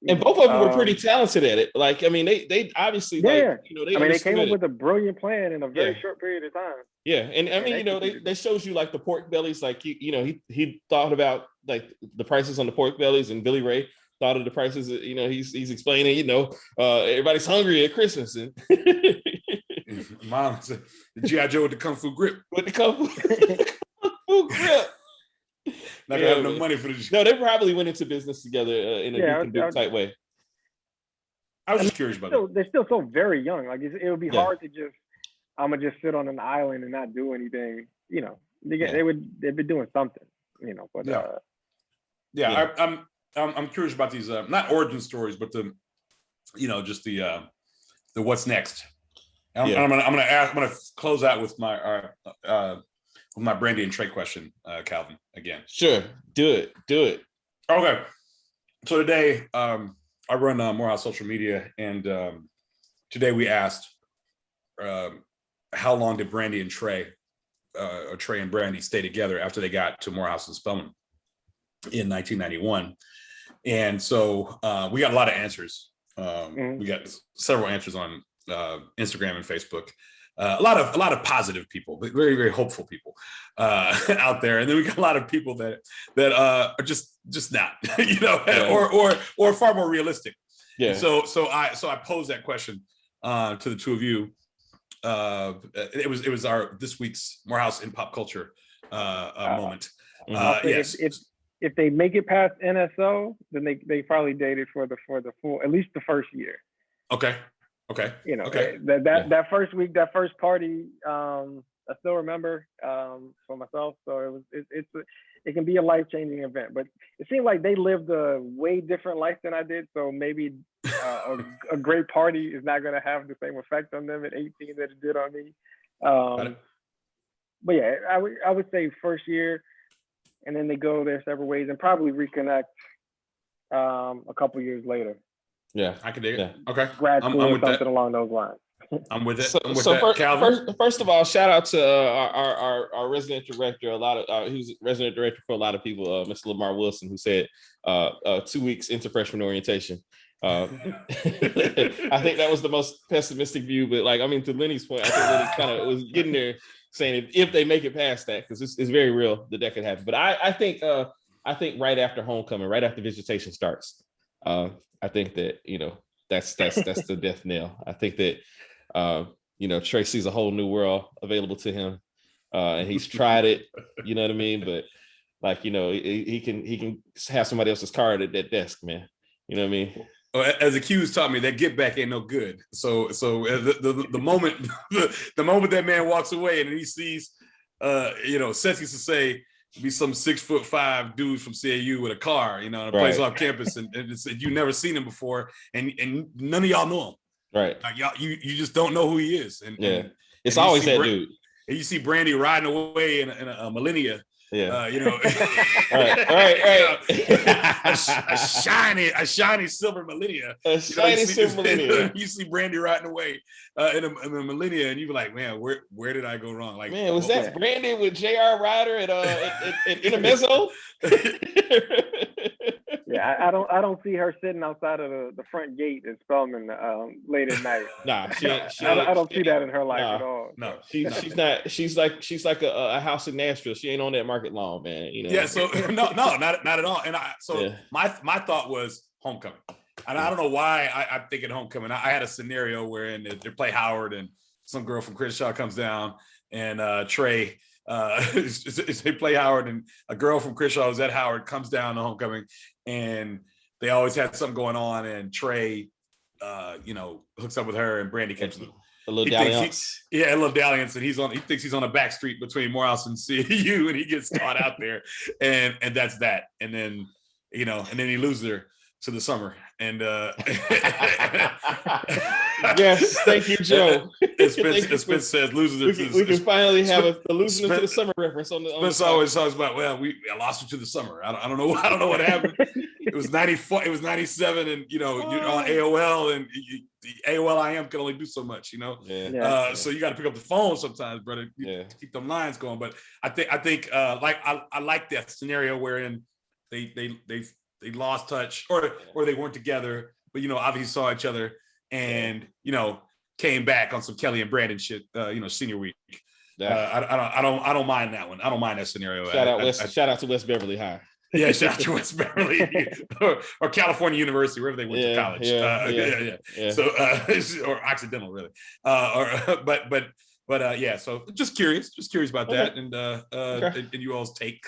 And both of them were pretty talented at it. Like, I mean, they obviously, they came up with a brilliant plan in a very short period of time. Yeah. And I mean, they shows you like the pork bellies, like, he thought about like the prices on the pork bellies, and Billy Ray thought of the prices, he's explaining, everybo's hungry at Christmas. And Mom said, the G.I. Joe with the Kung Fu grip. With the Kung Fu grip. Not gonna have no money for this. No, they probably went into business together in a Duke type way. I was just curious about that. They're still so very young. Like it would be hard to I'm gonna just sit on an island and not do anything. They'd be doing something. But I'm curious about these not origin stories, but the what's next. I'm gonna close out with my Brandy and Trey question, Calvin, again. Sure, do it. Okay, so today I run Morehouse social media, and today we asked how long did Brandy and Trey, or Trey and Brandy, stay together after they got to Morehouse and Spelman in 1991, and so we got a lot of answers. We got several answers on Instagram and Facebook. A lot of positive people, very, very hopeful people out there, and then we got a lot of people that are just not, or far more realistic. Yeah. So I posed that question to the two of you. It was our this week's Morehouse in pop culture moment. Yes. If they make it past NSO, then they probably dated for the full, at least the first year. Okay. That first week, that first party, still remember for myself. So it can be a life-changing event. But it seemed like they lived a way different life than I did. So maybe a great party is not going to have the same effect on them at 18 that it did on me. But yeah, I would say first year, and then they go their separate ways and probably reconnect a couple years later. Yeah, I can dig it. Okay, grad school or something along those lines. I'm with it. First of all, shout out to our resident director. He was resident director for a lot of people, Mr. Lamar Wilson, who said 2 weeks into freshman orientation. I think that was the most pessimistic view, but to Lenny's point, I think Lenny kind of was getting there, saying if they make it past that, because it's very real that could happen. But I think right after homecoming, right after visitation starts, I think that that's the death knell. I think that Trey sees a whole new world available to him, and he's tried it. You know what I mean? But he can have somebody else's card at that desk, man. You know what I mean? As the Q's taught me, that get back ain't no good. So the moment the moment that man walks away and he sees, Seth used to say, be some 6'5" dudes from CAU with a car, in a place off campus, and you never seen him before, and none of y'all know him. Right. Like y'all, you just don't know who he is. And it's always that dude. And you see Brandy riding away in a Millennia. Yeah. Right. A shiny silver Millennia. Silver Millennia. You see Brandy riding away in a Millennia, and you be like, man, where did I go wrong? Like, man, was that Brandy with J.R. Ryder at Intermezzo? Yeah, I don't see her sitting outside of the front gate in Spelman late at night. Nah, I don't see that in her life at all. No, she's not. She's like a house in Nashville. She ain't on that market long, man. Yeah. So no, not at all. And my thought was homecoming, and I don't know why I'm thinking homecoming. I had a scenario wherein they play Howard, and some girl from Crenshaw comes down, and Trey. They play Howard, and a girl from Crenshaw who's at Howard comes down to homecoming, and they always had something going on, and Trey hooks up with her, and Brandy catches them. A little dalliance. A little dalliance, and he thinks he's on a back street between Morehouse and CU, and he gets caught out there, and that's that. And then and then he loses her to the summer. And yes, thank you, Joe. Spence says loses her. We can finally have a losing to the summer reference on the. Spence always talks about, well, I lost her to the summer. I don't know what happened. It was 94. It was 97, and you're on AOL, and the AOL IM can only do so much, So you got to pick up the phone sometimes, brother. To keep them lines going. But I think I like that scenario wherein they lost touch, or they weren't together, but obviously saw each other, and came back on some Kelly and Brandon shit, senior week. I don't mind that one. I don't mind that scenario. Shout out to West Beverly High. Yeah, shout out to West Beverly or California University, wherever they went to college. Yeah. So or Occidental, really. Yeah. So just curious about that, and you all's take.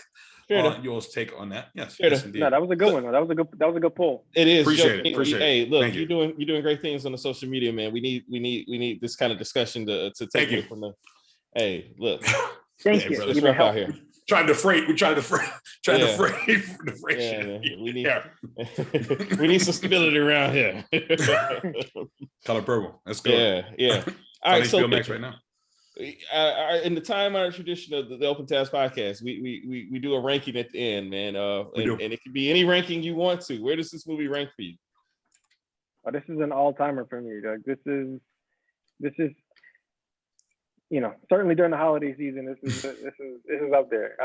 Yours take on that? Yes, indeed. No, that was a good one. That was a good pull. It is. Appreciate it. Hey, look, you're doing great things on the social media, man. We need this kind of discussion to take it from the. Hey, look. Thank you. It's rough out here. Trying to freight. We trying to freight. We need some stability around here. Color purple. That's good. Yeah. All right. So Max right now. In the time-honored tradition of the Open Task podcast, we do a ranking at the end, man. And it can be any ranking you want to. Where does this movie rank for you? Oh, this is an all-timer for me. Like, this is certainly during the holiday season, this is up there.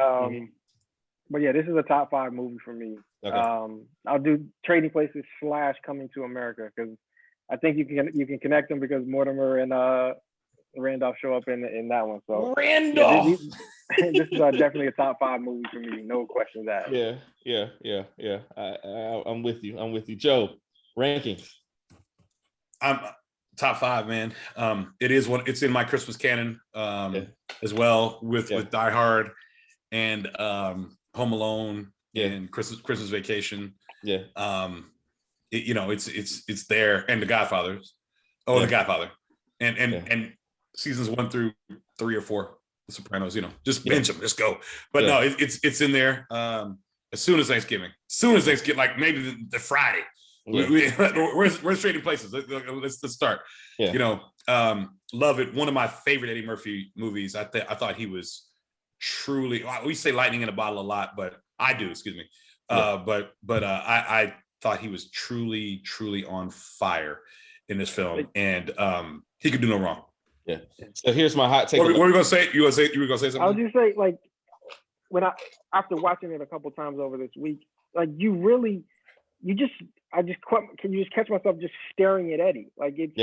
But yeah, this is a top 5 movie for me. Okay. I'll do Trading Places / Coming to America, because I think you can connect them, because Mortimer and Randolph show up in that one. So Randolph, this is definitely a top 5 movie for me, no question that. Yeah. I'm with you, Joe. Rankings. I'm top 5, man. It's in my Christmas canon as well, with Die Hard and Home Alone and Christmas Vacation. Yeah. It's there, and The Godfather. The Godfather, and seasons 1 through 3 or 4. The Sopranos, just bench them, just go. But no, it's in there. As soon as Thanksgiving, like maybe the Friday. We're trading places. Let's start. Love it. One of my favorite Eddie Murphy movies. I thought he was truly. We say lightning in a bottle a lot, but I do. Excuse me. But I thought he was truly on fire in this film, and he could do no wrong. Yeah. So here's my hot take. What were we gonna say? You were gonna say something? I was just say, like, after watching it a couple times over this week, like can you just catch myself just staring at Eddie, like it's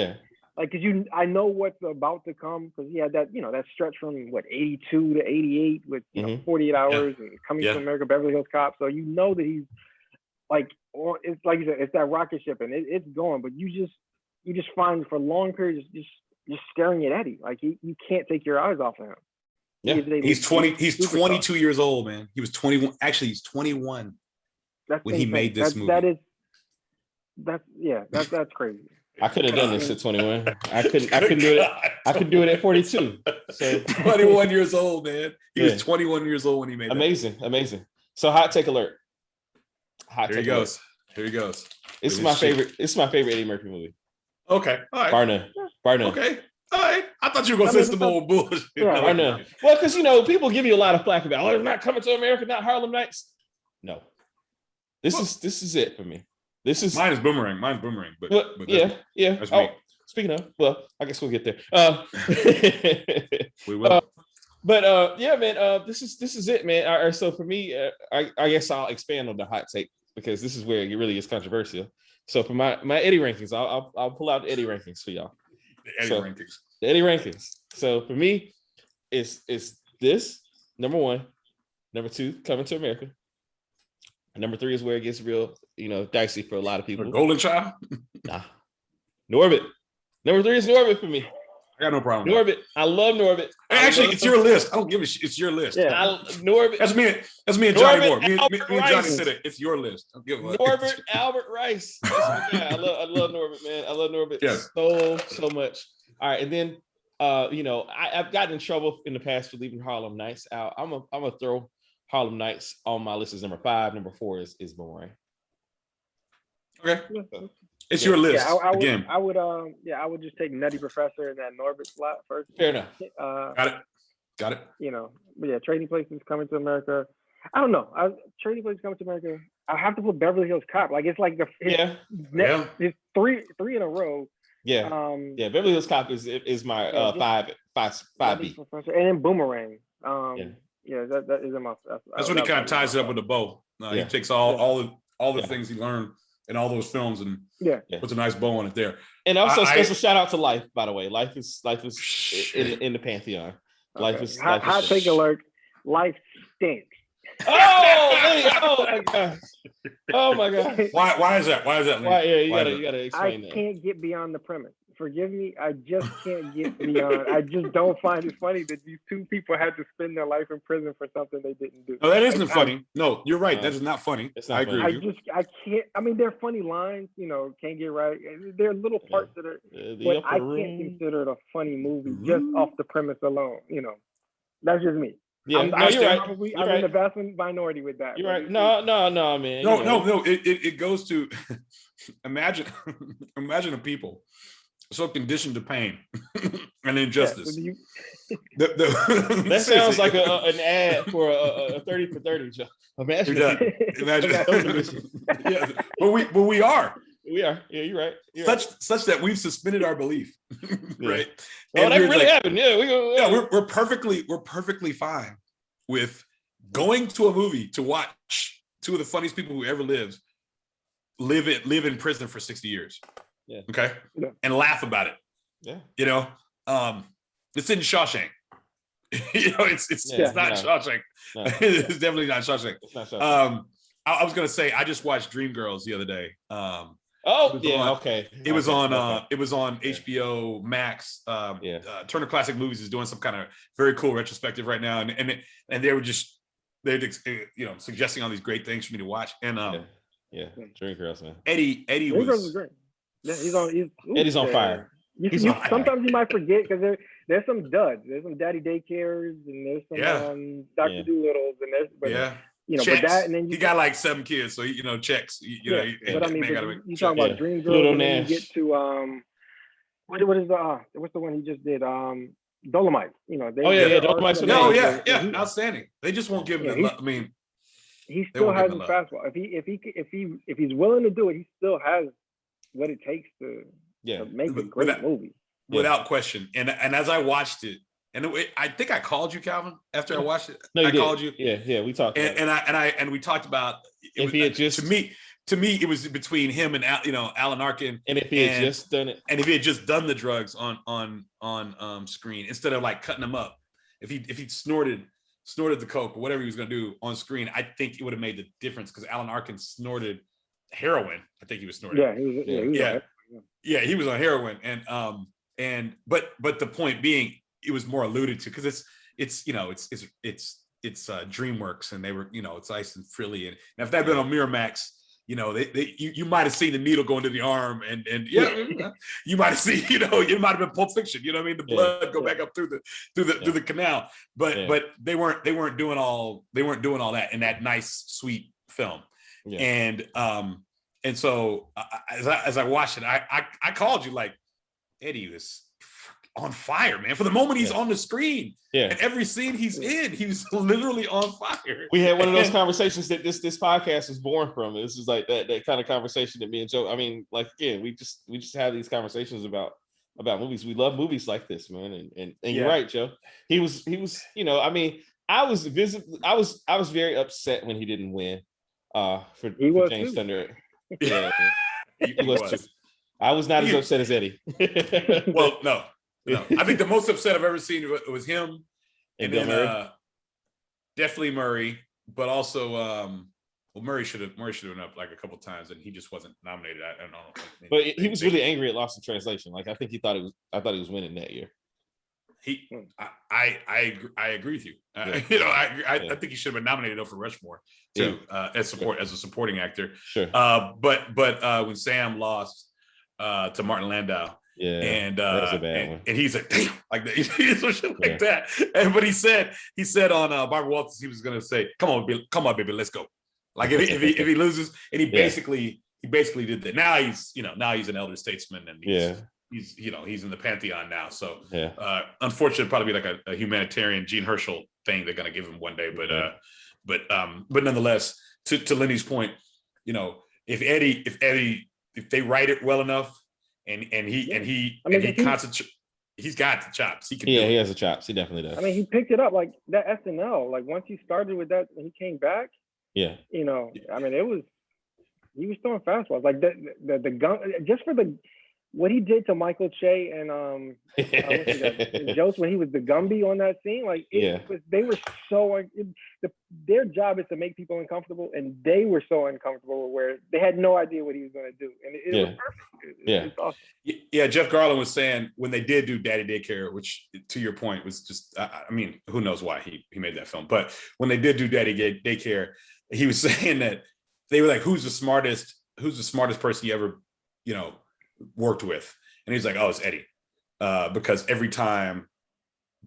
like, because I know what's about to come, because he had that that stretch from 82 to 88 with 48 hours and Coming to America, Beverly Hills Cop, so that he's like, or it's like you said, it's that rocket ship and it's going, but you just find for long periods just staring at Eddie, like you can't take your eyes off of him. Yeah, he's 22 years old, man. He was 21. Actually, he's 21 when he made this movie. That's crazy. I could have done this at 21. I couldn't do it. I could do it at 42. So 21 years old, man. He was 21 years old when he made that. Amazing. So hot take alert. Here he goes. It's my favorite Eddie Murphy movie. Okay. All right. Bar none. Okay. All right. I thought you were gonna say some more bullshit. Bar none. Well, because people give you a lot of flack about, it's not Coming to America, not Harlem Nights. No. This is it for me. Mine is Boomerang. But yeah. That's me. Speaking of, well, I guess we'll get there. We will. Man. This is it, man. All right, so for me, I guess I'll expand on the hot take, because this is where it really is controversial. So for my Eddie rankings, I'll pull out the Eddie rankings for y'all. The Eddie rankings. So for me, it's this number 1, number 2, Coming to America. And number 3 is where it gets real, dicey for a lot of people. Golden Child? Nah. Norbit. Number 3 is Norbit for me. I got no problem. Norbit. I love Norbit. Actually, it's your list. I don't give a shit. It's your list. Yeah. Norbit. That's me and Johnny Moore. Me and Johnny said it. It's your list. Norbit Albert Rice. I love Norbit, man. I love Norbit so much. All right, and then I've gotten in trouble in the past for leaving Harlem Nights out. I'm gonna throw Harlem Nights on my list as number 5. Number 4 is Boomerang. Okay. It's your list. I would just take Nutty Professor in that Norbit slot first. Fair enough. Got it. But yeah, Trading Places, Coming to America. I don't know. Trading Places, Coming to America. I have to put Beverly Hills Cop. Like, it's like his three in a row. Yeah. Beverly Hills Cop is my 5B. And then Boomerang. That is in my. That's when he kind of ties it up with a bow. He takes all the things he learned in all those films and puts a nice bow on it there. And also special shout out to Life, by the way. Life is in the pantheon. Life is hot take alert. Life stinks. Oh my gosh. Oh my god. Why is that? You gotta explain that. I can't get beyond the premise. Forgive me, I just can't get beyond. I just don't find it funny that these two people had to spend their life in prison for something they didn't do. No, that isn't funny. No, you're right. That is not funny. I agree with you. I can't. I mean, they're funny lines. Can't get right. There are little parts that are, but I can't consider it a funny movie just off the premise alone. That's just me. Yeah, I'm in the vast minority with that. You're right. No, man. No. It goes to imagine a people so conditioned to pain and injustice. That sounds like an ad for a 30 for 30 job. Imagine. Yeah, but we are. We are. Yeah, you're right. Such that we've suspended our belief, right? Oh, that really happened. Yeah, we're perfectly fine with going to a movie to watch two of the funniest people who ever lived live in prison for 60 years. Yeah. Okay. Yeah. And laugh about it. Yeah. It's in Shawshank. It's not Shawshank. No. It's definitely not Shawshank. It's not Shawshank. I was gonna say I just watched Dreamgirls the other day. Okay. It was on HBO Max. Turner Classic Movies is doing some kind of very cool retrospective right now, and they were suggesting all these great things for me to watch. And Dreamgirls, man. Eddie was great. Yeah, Eddie's on fire. Sometimes you might forget because there's some duds. There's some daddy daycares and there's some Dr. Doolittles and checks. But that and then he got like 7 kids, so checks. But I mean, you talking about Dream Girls, and then you get to what is what's the one he just did? Dolomite. Dolomite. Outstanding. They just won't give him. I mean, he still has his fastball. If he's willing to do it, he still has what it takes to make a great movie. Without question. And as I watched it, and I think I called you, Calvin, after I watched it. No, I called you. Yeah, we talked. And we talked about if he had just to me it was between him and Alan Arkin. And if he had just done it, and if he had just done the drugs on screen instead of like cutting them up, if he snorted the coke or whatever he was going to do on screen, I think it would have made the difference because Alan Arkin snorted heroin. I think he was snorting. He was on heroin, but the point being, it was more alluded to because it's DreamWorks, and they were it's ice and frilly, and if that had been on Miramax, you might have seen the needle go into the arm, and you might have seen it might have been Pulp Fiction, the blood go back up through the canal, but they weren't doing all that in that nice sweet film, and so as I watched it, I called you like, Eddie was on fire, man. For the moment he's on the screen, and every scene he's in, he's literally on fire. We had one of those conversations that this podcast was born from. This is like that kind of conversation that me and Joe. I mean, like again, we just have these conversations about movies. We love movies like this, man. And you're right, Joe. He was. I mean, I was very upset when he didn't win. For James Thunder. Yeah, he was too. I was not as upset as Eddie. Well, no. I think the most upset I've ever seen was him, and then definitely Murray, but also Murray should have been up like a couple times, and he just wasn't nominated. I don't know. But he was really angry at Lost in Translation. Like I think he thought I thought he was winning that year. I agree with you. I think he should have been nominated though for Rushmore too, as a supporting actor. Sure. But when Sam lost to Martin Landau. Yeah, and that's a bad one. And he's like, damn, like that. But he said on Barbara Walters, he was gonna say, come on, baby, let's go. Like if he loses, and he basically did that. Now he's an elder statesman, and he's in the pantheon now. So unfortunately, probably be like a humanitarian Gene Herschel thing they're gonna give him one day. But nonetheless, to Lenny's point, if they write it well enough. And he concentrates. He's got the chops. He can. Yeah, he has the chops. He definitely does. I mean, he picked it up like that SNL. Like once he started with that, and he came back. Yeah. I mean, he was throwing fastballs like the gun just for what he did to Michael Che and Joseph when he was the Gumby on that scene. Like they were so their job is to make people uncomfortable, and they were so uncomfortable where they had no idea what he was going to do, and it was perfect. It's awesome. Yeah, Jeff Garland was saying when they did do Daddy Daycare, which to your point was just, I mean, who knows why he made that film, but when they did do Daddy Daycare, he was saying that they were like, who's the smartest person you ever, worked with? And he's like, oh, it's Eddie. Because every time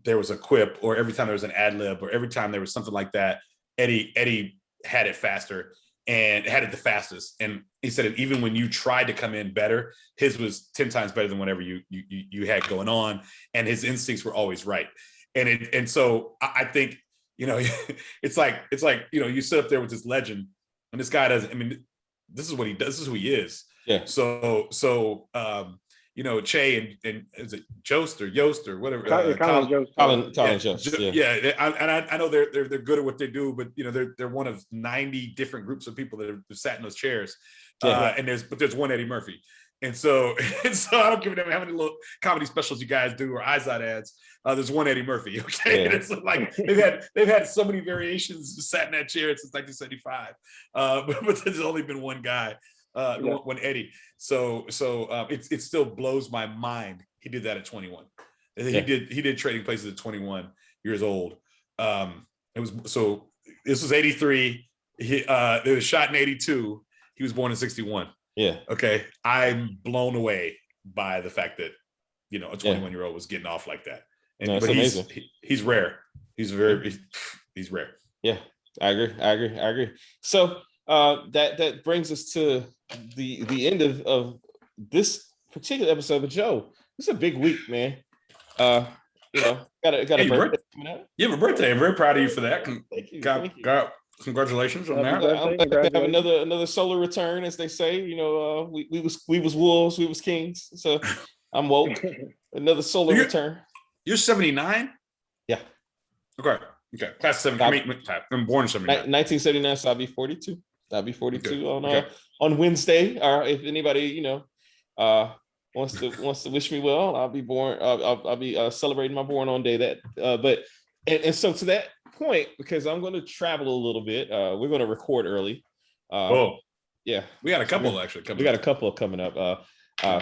there was a quip, or every time there was an ad lib, or every time there was something like that, Eddie had it faster and had it the fastest. And he said, even when you tried to come in better, his was 10 times better than whatever you had going on. And his instincts were always right. And so I think, it's like, you sit up there with this legend, and this guy doesn't, I mean, this is what he does. This is who he is. Yeah. So Che and is it Jost or whatever? Colin Jost. Yeah. I know they're good at what they do, but they're one of 90 different groups of people that have sat in those chairs. And there's one Eddie Murphy. And so I don't give a damn how many little comedy specials you guys do or Izod ads. There's one Eddie Murphy. Okay. And it's like they've had so many variations sat in that chair since 1975. But there's only been one guy. One Eddie. So it still blows my mind. He did that at 21. He did Trading Places at 21 years old. This was 83. It was shot in 82. He was born in 61. Yeah. Okay. I'm blown away by the fact that a 21-year-old was getting off like that. And no, but he's rare. He's rare. Yeah, I agree. So that brings us to the end of this particular episode. But Joe, it's a big week, man. Got a birthday coming up. You have a birthday. I'm very proud of you for that. Thank you. Congratulations on that. Have another solar return, as they say. We was wolves, we was kings. So I'm woke. Another solar return. You're 79? Yeah. Okay. Class 7. I'm born in 79. 1979, so I'll be 42. I'll be 42 on Wednesday. Or if anybody, wants to wish me well, I'll be born. I'll be celebrating my born on day that. And so to that point, because I'm going to travel a little bit, we're going to record early. Yeah, we got a couple actually. We got a couple coming up.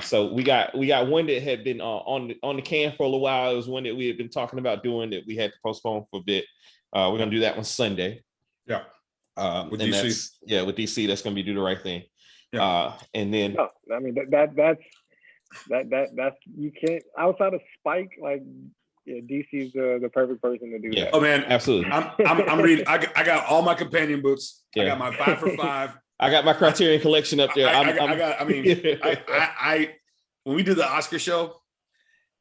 So we got one that had been on the can for a little while. It was one that we had been talking about doing that we had to postpone for a bit. We're gonna do that one Sunday. Yeah. With DC. With DC, that's gonna be Do the Right Thing. Yeah. And then I mean that's you can't, outside of Spike, like DC's the perfect person to do that. Oh man, absolutely. I'm reading. I got all my companion books. Yeah. I got my 5 for 5. I got my Criterion collection up there. When we did the Oscar show,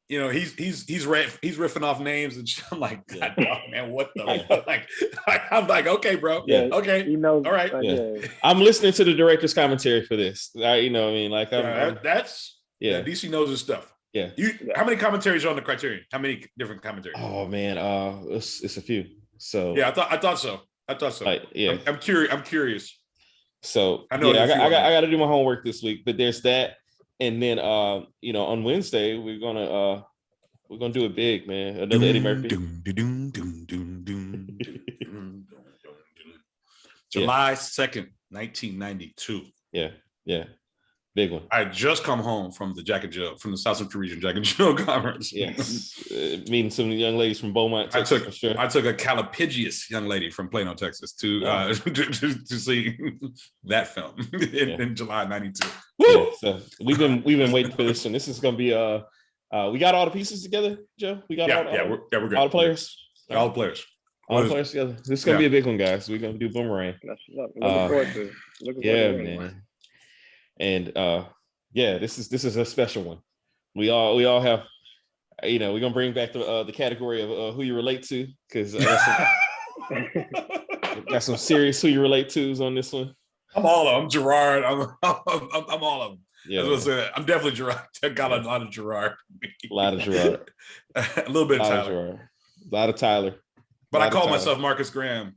he's riffing off names, and I'm like, God, man, what the I'm like, okay, bro, okay, he knows. All right, I'm listening to the director's commentary for this. DC knows his stuff. Yeah. How many commentaries are on the Criterion? How many different commentaries? Oh man, it's a few. So yeah, I thought so. Yeah, I'm curious. So I got to do my homework this week, but there's that, and then on Wednesday we're gonna do it big, man. Another Eddie Murphy. July 2nd, 1992. Yeah, big one. I had just come home from the South Central Region Jack and Jill conference. Yes, meeting some young ladies from Beaumont, Texas. I took a calipigious young lady from Plano, Texas, to see that film in July '92. Yeah, so we've been waiting for this, and this is gonna be we got all the pieces together, Joe. We got we're good. All the players. All the players. All the players together. This is gonna be a big one, guys. We're gonna do Boomerang. Looking forward to it. Man. And this is a special one. We all have, we're gonna bring back the category of who you relate to, because got some serious who you relate to's on this one. I'm all of them. Gerard. I'm all of them. Yeah, I was gonna say, I'm definitely Gerard. I got a lot of Gerard. A lot of Gerard. A little bit of Tyler. A lot of Tyler. But I called myself Marcus Graham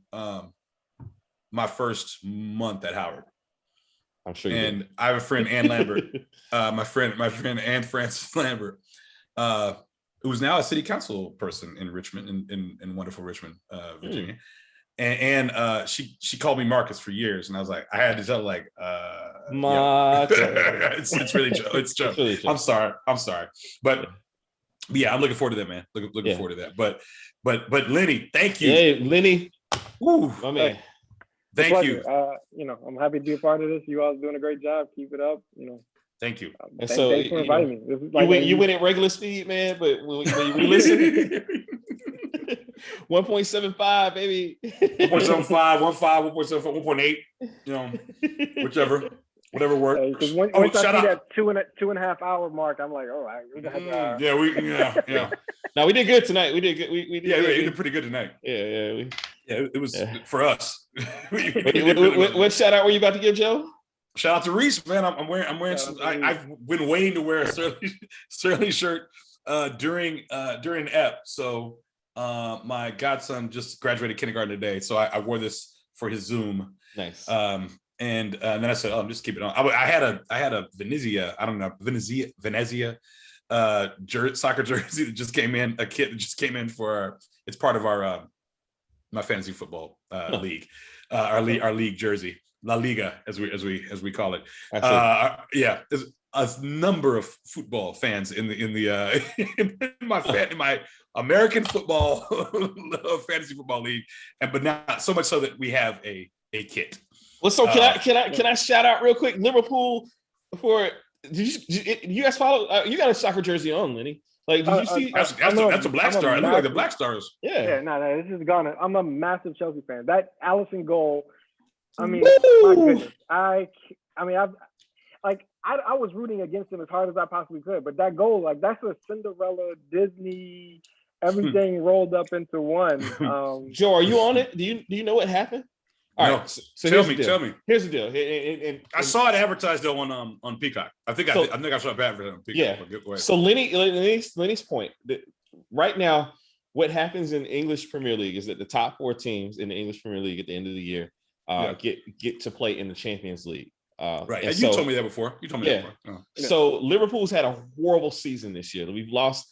my first month at Howard. I'm sure. And I have a friend, Ann Lambert, my friend Ann Francis Lambert, who's now a city council person in Richmond, in wonderful Richmond, Virginia. And she called me Marcus for years, and I was like, I had to tell her, Marcus. It's really Joe. It's Joe. Really Joe. I'm sorry. But yeah, I'm looking forward to that, man. Looking forward to that. But Lenny, thank you. Hey, Lenny. Woo, my man. Thank you. I'm happy to be a part of this. You all doing a great job. Keep it up. Thank you. Thanks for inviting me. This is you went at regular speed, man. But when you re-listen, 1.75, baby. 1.75, 1.5, 1.75, 1.8. Whatever worked. Once I see that 2.5 hour mark, I'm like, all right. Yeah. No, we did good tonight. We did good. We did pretty good tonight. Yeah. It was for us. What shout out were you about to give, Joe? Shout out to Reese, man. I'm wearing some. I've been waiting to wear a Sterling shirt during EP. So my godson just graduated kindergarten today, so I wore this for his Zoom. Nice. And then I said, "Oh, I'm just keep it on." I had a Venezia. I don't know, Venezia soccer jersey that just came in. A kit that just came in for it's part of our my fantasy football league, our league jersey, La Liga as we call it. There's a number of football fans in my American football fantasy football league, but not so much so that we have a kit. Well, so can I shout out real quick Liverpool for you guys follow? You got a soccer jersey on, Lenny. Like, did you see? That's a Black Star. It look like the Black Stars. Yeah. No, this is gone. I'm a massive Chelsea fan. That Alisson goal. I mean, Woo! my goodness. I was rooting against him as hard as I possibly could, but that goal, like, that's a Cinderella Disney, everything rolled up into one. Joe, are you on it? Do you know what happened? All right, so tell me. Here's the deal. And I saw it advertised though on Peacock. I think I saw it advertised on Peacock. Yeah. So Lenny's point that right now, what happens in English Premier League is that the top 4 teams in the English Premier League at the end of the year get to play in the Champions League. Right. And you told me that before. So Liverpool's had a horrible season this year. We've dropped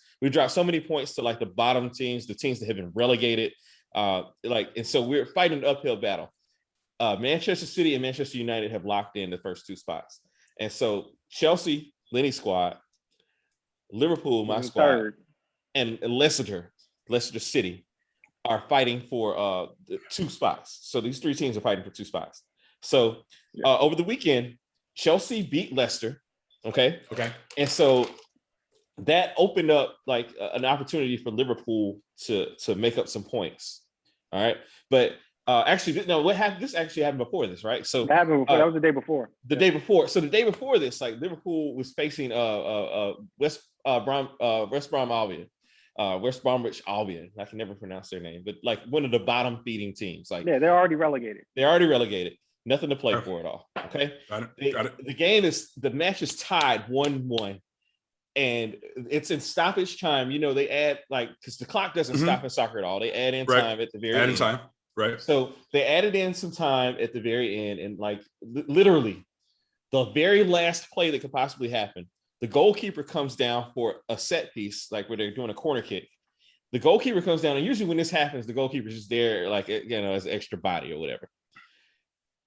so many points to like the bottom teams, the teams that have been relegated. And so we're fighting an uphill battle. Manchester City and Manchester United have locked in the first 2 spots. And so Chelsea, Lenny's squad, Liverpool, my squad, third, and Leicester City are fighting for 2 spots. So these 3 teams are fighting for 2 spots. So over the weekend, Chelsea beat Leicester. Okay. And so that opened up like an opportunity for Liverpool to make up some points. All right. But actually, no, what happened? This actually happened before this, right? So that happened before. That was the day before. Day before. So the day before this, like Liverpool was facing West Bromwich Albion. I can never pronounce their name, but like one of the bottom feeding teams. Like they're already relegated. Nothing to play for at all. Okay. Got it. The match is tied 1-1. And it's in stoppage time. You know, they add because the clock doesn't stop in soccer at all. They add in time at the very end. Time. Right. So they added in some time at the very end, and like literally the very last play that could possibly happen, the goalkeeper comes down for a set piece, like where they're doing a corner kick. The goalkeeper comes down, and usually when this happens, the goalkeeper's just there, like, as an extra body or whatever.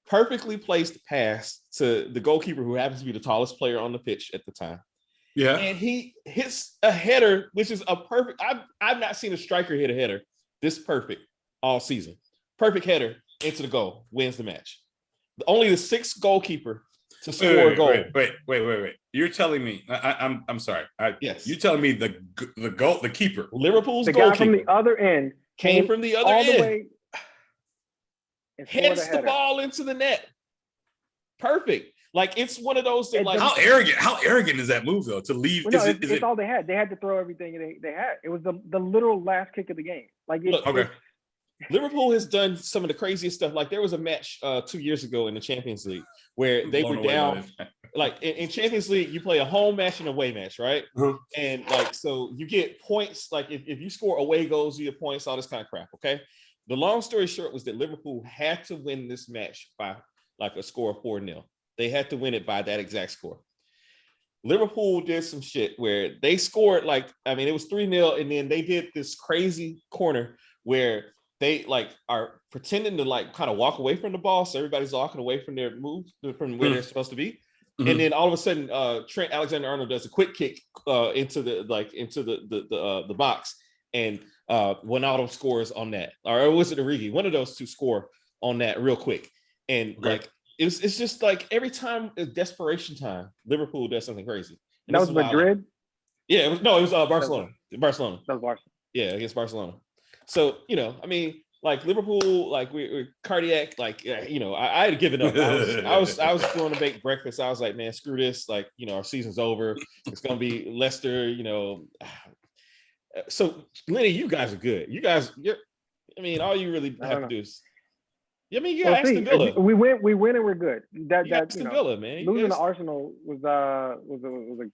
Perfectly placed pass to the goalkeeper, who happens to be the tallest player on the pitch at the time. Yeah. And he hits a header, which is a perfect. I've not seen a striker hit a header this perfect all season. Perfect header into the goal, wins the match. Only the 6th goalkeeper to score a goal. Wait. You're telling me? I'm sorry. Yes. You're telling me the keeper, Liverpool's the goalkeeper, guy from the other end came from the other end. The way heads the ball into the net. Perfect. Like, it's one of those that, like, how arrogant is that move though, to leave? Well, no, it's all they had. They had to throw everything they had. It was the literal last kick of the game. Like, Liverpool has done some of the craziest stuff. Like, there was a match 2 years ago in the Champions League where they were down. Like in Champions League, you play a home match and away match, right? Mm-hmm. And like, so you get points. Like if you score away goals, you get points, all this kind of crap. Okay. The long story short was that Liverpool had to win this match by like a score of 4-0. They had to win it by that exact score. Liverpool did some shit where they scored it was 3-0, and then they did this crazy corner where they are pretending to kind of walk away from the ball, so everybody's walking away from their move from where they're supposed to be. Mm-hmm. And then all of a sudden, Trent Alexander-Arnold does a quick kick into the box, and Wijnaldum scores on that, or was it Origi? One of those two score on that real quick, and it's just like every time it's desperation time, Liverpool does something crazy. And that was Madrid. Yeah, it was Barcelona. That was Barcelona. Yeah, against Barcelona. So, Liverpool, we're cardiac, I had given up. I was going to make breakfast. I was like, man, screw this. Our season's over. It's going to be Leicester, So, Lenny, you guys are good. All you really have to do is, you got Aston Villa. We win and we're good. Aston Villa, man. Losing to Arsenal was a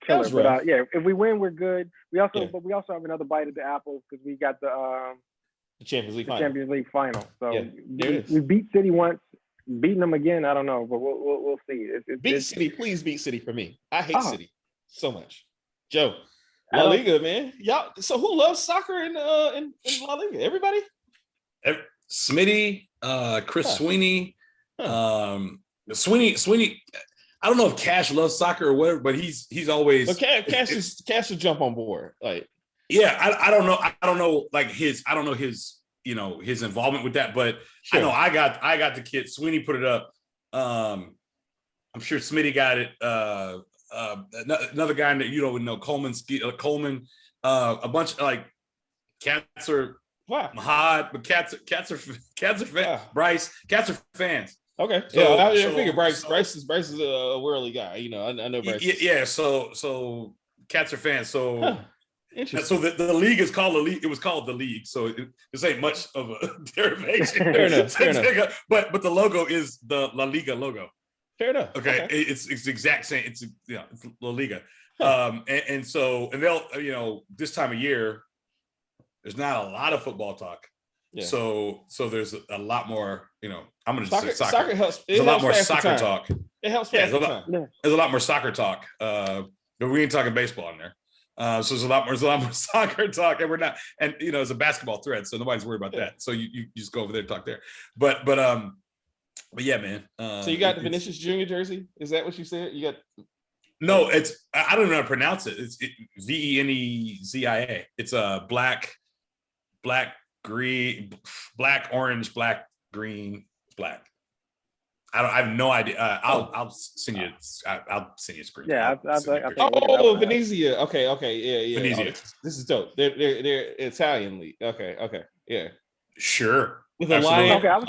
killer. But if we win, we're good. But we also have another bite at the apple because we got the Champions League final. So we beat City once, beating them again. I don't know, but we'll see. City, please beat City for me. I hate City so much. Joe, La Liga, man. Y'all. So who loves soccer in La Liga? Everybody. Smitty, Chris Sweeney, Sweeney. I don't know if Cash loves soccer or whatever, but he's always. But Cash should jump on board. Yeah, I don't know. I don't know his his involvement with that, but sure. I know I got the kid. Sweeney put it up. I'm sure Smitty got it. another guy that you don't know, Coleman, a bunch of like cats are Mahad, but cats are fans. Bryce, cats are fans. Okay, so, I figure Bryce is a worldly guy. You know, I know Bryce. Yeah, so cats are fans. So. So the league is called the league. It was called the league. So this ain't much of a derivation. Fair enough. But the logo is the La Liga logo. Fair enough. Okay. It's the exact same. It's La Liga. And they'll this time of year, there's not a lot of football talk. Yeah. So there's a lot more. I'm going to say soccer. Soccer helps. There's a lot more soccer talk. It helps. There's a lot more soccer talk. But we ain't talking baseball in there. So there's a lot more soccer talk, and we're not, and it's a basketball thread, so nobody's worried about that. So you just go over there and talk there. But yeah, man. So you got the Vinicius Junior jersey? Is that what you said? You got? No, I don't know how to pronounce it. It's Venezia. It's a black, green, black, orange, black, green, black. I have no idea. I'll send you. I'll send you a screen. Yeah, I think. Venezia. Okay, yeah. Venezia. This is dope. They're Italian league. Okay, yeah. Sure. With a lion. Okay, I'm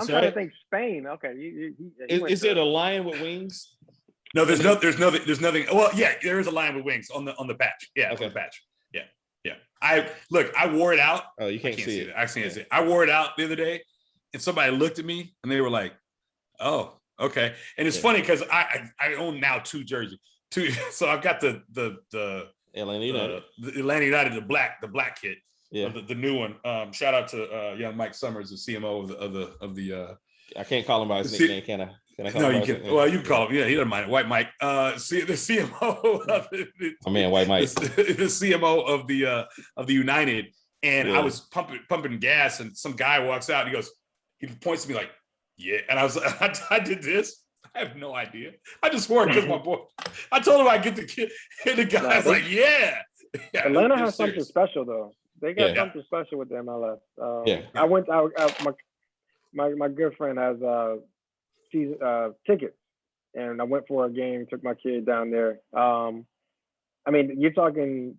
trying to think Spain. Okay, is it a lion with wings? No, there's nothing. Well, yeah, there is a lion with wings on the patch. Yeah, okay. On the patch. Yeah. I wore it out. Oh, you can't see it. I can't see it. I wore it out the other day, and somebody looked at me and they were like, "Oh, okay." And it's funny because I own now two jerseys. So I've got the Atlanta United, the Atlanta United, the black kit, the new one. Shout out to young Mike Summers, the CMO of the. I can't call him by his nickname, can I? No, you can. Well, you can call him. Yeah, he doesn't mind. White Mike. The CMO. White Mike. The CMO of the United, and I was pumping gas, and some guy walks out. And he points to me like, "Yeah," and I was I did this. I have no idea. I just swore because my boy. I told him I get the kid, and the guy's like, "Yeah." Atlanta has something special though. They got something special with the MLS. I went out. My good friend has season tickets, and I went for a game. Took my kid down there. I mean, you're talking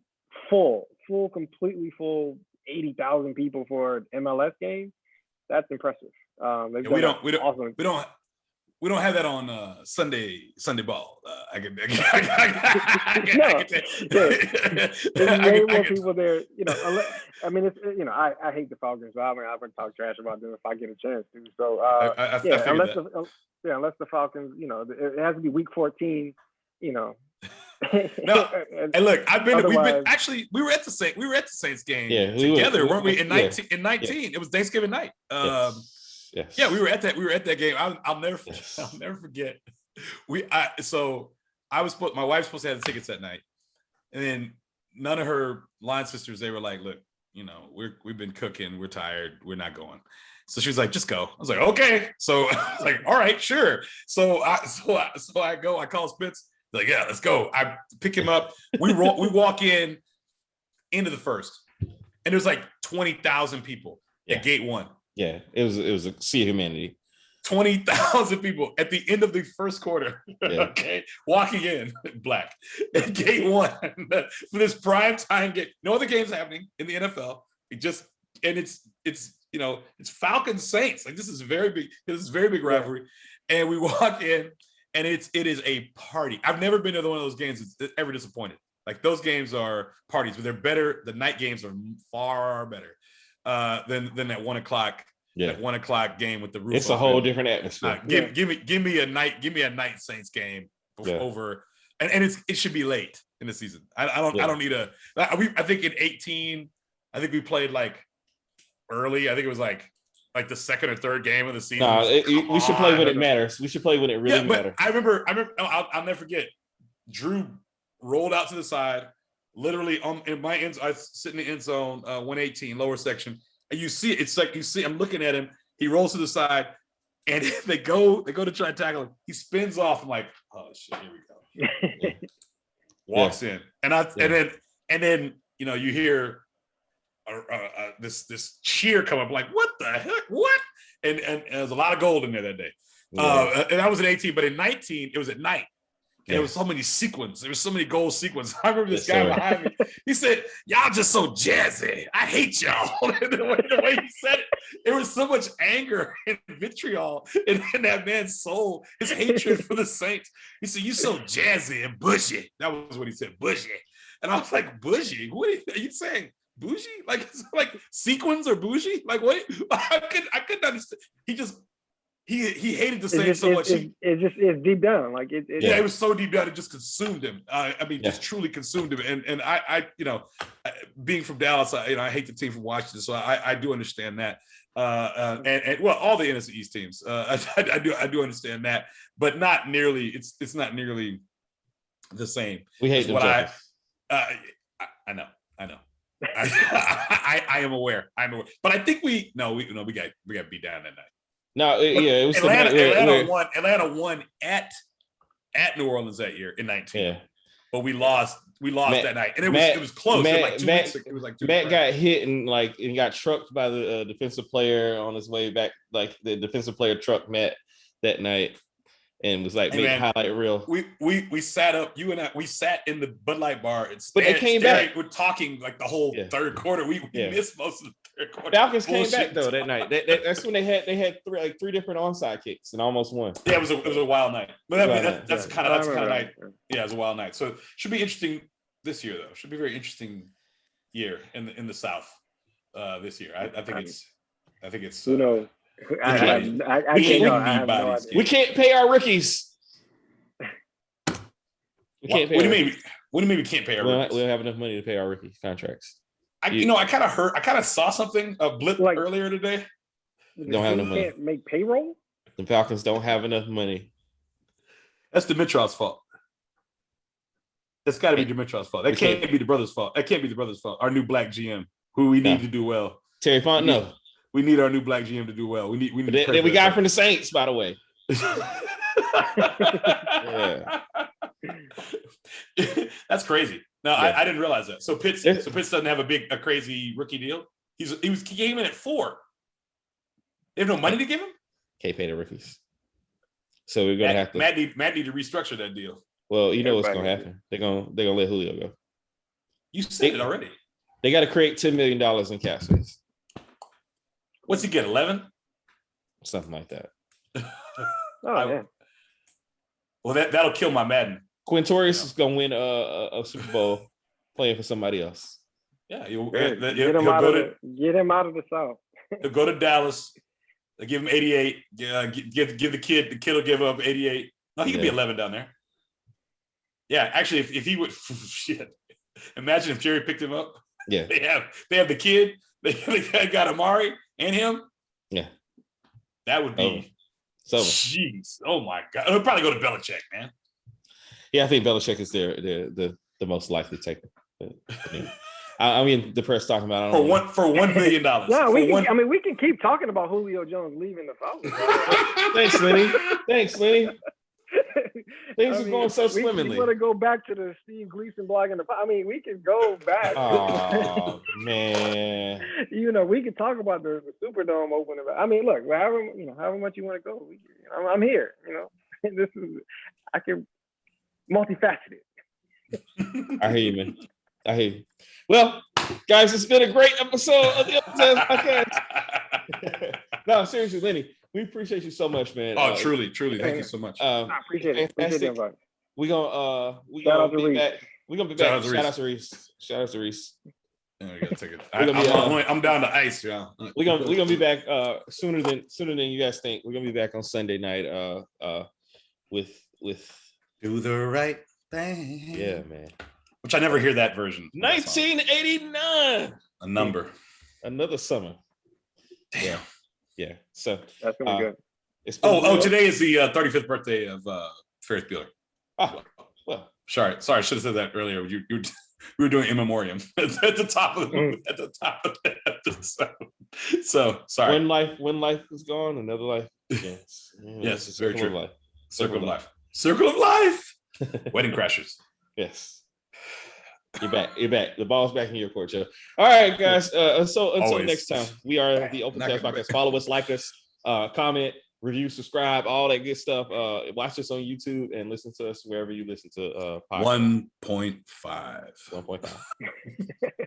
full, completely full, 80,000 people for an MLS game. That's impressive. We don't have that on Sunday ball. There's way more people there. I mean, it's I hate the Falcons. So I'm gonna talk trash about them if I get a chance to. So unless the Falcons, it has to be week 14. No, and look, we were at the Saints game together, weren't we? In 19, it was Thanksgiving night. Yes. Yeah, we were at that game. I'll never forget. My wife's supposed to have the tickets that night, and then none of her line sisters, they were like, "Look, we've been cooking, we're tired, we're not going." So she was like, "Just go." I was like, "Okay." So I was like, "All right, sure." So I go. I call Spitz. Like, "Yeah, let's go." I pick him up. We walk into the first, and there's like 20,000 people at gate 1. Yeah, it was a sea of humanity. 20,000 people at the end of the first quarter. Okay, walking in black at gate 1 for this prime time game. No other games happening in the NFL. It's Falcons Saints. Like this is very big. This is very big rivalry, and we walk in, and it is a party. I've never been to one of those games that's ever disappointed. Like those games are parties, but they're better. The night games are far better. Than that 1 o'clock. That 1 o'clock game with the roof. It's a whole different atmosphere. Give me a night Saints game over, and it should be late in the season. I don't need I think in 18, I think we played like early. I think it was like the second or third game of the season. We should play when it matters. We should play when it really matters. I remember. I'll never forget. Drew rolled out to the side. Literally in my end, I sit in the end zone, 118 lower section, and you see it's like I'm looking at him. He rolls to the side, and they go to try and tackle him. He spins off. I'm like, oh shit, here we go. Walks in, and then you hear this cheer come up. Like, what the heck? What? And there's a lot of gold in there that day. And I was in 18, but in 19 it was at night. And there was so many sequences. There was so many goal sequences. I remember this guy behind me. He said, "Y'all just so jazzy. I hate y'all." the way he said it, there was so much anger and vitriol in that man's soul. His hatred for the Saints. He said, "You so jazzy and bushy." That was what he said, bushy. And I was like, "Bushy? What are you saying? Bougie? Like sequins or bougie? Like what?" I couldn't understand. He hated the Saints so much. It's deep down. Like it was so deep down, it just consumed him. Just truly consumed him. And I being from Dallas, I hate the team from Washington, so I do understand that. And all the NFC East teams, I do understand that, but not nearly. It's not nearly the same. We hate them. I know. I am aware. But I think we got beat down that night. No, it was Atlanta won at New Orleans that year in 19. Yeah. But we lost that night. And it was close. It was like 2 Matt got hit and got trucked by the defensive player on his way back. Like the defensive player trucked Matt that night and was like, highlight reel. We sat up, you and I, we sat in the Bud Light bar and but they came back. We're talking like the whole third quarter. We missed most of the third quarter. Falcons came back though that night. That's when they had three different onside kicks and almost won. Yeah, it was a wild night. But that's kind of night. Yeah, it was a wild night. So it should be interesting this year though. Should be a very interesting year in the South this year. I think it's who knows. We can't pay our rookies. What do you mean? What do you mean we can't pay our rookies? We don't have enough money to pay our rookie contracts. I kind of saw something, a blip earlier today. Don't have enough money. Can't make payroll. The Falcons don't have enough money. That's Dimitrov's fault. That's got to be Dimitrov's fault. That can't be the brother's fault. That can't be the brother's fault. Our new black GM, who we need to do well. Terry Font, no. We need our new black GM to do well. We need. We got it from the Saints, by the way. That's crazy. No, I didn't realize that. So Pitts doesn't have a crazy rookie deal. He came in at 4. They have no money to give him. Can't pay the rookies. So we're gonna have to. Matt need to restructure that deal. Well, you know what's gonna happen. They're gonna let Julio go. You said it already. They got to create $10 million in cap space. What's he get? 11? Something like that. Yeah. Well, that'll kill my Madden. Quintorius is gonna win a Super Bowl playing for somebody else. Yeah, get him out of the South. He'll go to Dallas. They give him 88. Give the kid will give up 88. No, he could be 11 down there. Yeah, actually, if he would, shit. Imagine if Jerry picked him up. Yeah, they have the kid. They got Amari and him. Yeah, that would be. So, jeez, oh my God, he'll probably go to Belichick, man. Yeah, I think Belichick is the most likely taker. I mean, the press talking about for $1 million. Yeah, we can keep talking about Julio Jones leaving the Falcons. Thanks, Lenny. Things are going so swimmingly. We want to go back to the Steve Gleason blog in the. I mean, we can go back. Oh man! We can talk about the Superdome opening. I mean, look, however much you want to go, I'm here. This is I can multifaceted. I hear you, man. I hear you. Well, guys, it's been a great episode of the podcast. No, seriously, Lenny. We appreciate you so much, man. Oh, truly. Thank you so much. I appreciate it. Appreciate the invite. We're gonna be back. We're gonna be back. Shout out to Reese. Yeah, we gotta take it. I'm down to ice, y'all. We're gonna be back sooner than you guys think. We're gonna be back on Sunday night with Do the Right Thing. Yeah, man. Which I never hear that version. 1989. A number. Another summer. Damn. Yeah. So that's gonna be good. Today is the 35th birthday of Ferris Bueller. Well. Sorry, I should have said that earlier. We were doing in memoriam at the top of the episode. So sorry. When life is gone, another life. Yes. Yes, it's very true. Life. Circle of life. Circle of life. Wedding crashers. Yes. You're back. The ball's back in your court, Joe. All right, guys. So until next time, we are the Open Test Podcast. Follow us, like us, comment, review, subscribe, all that good stuff. Watch us on YouTube and listen to us wherever you listen to podcasts. 1.5. 1.5.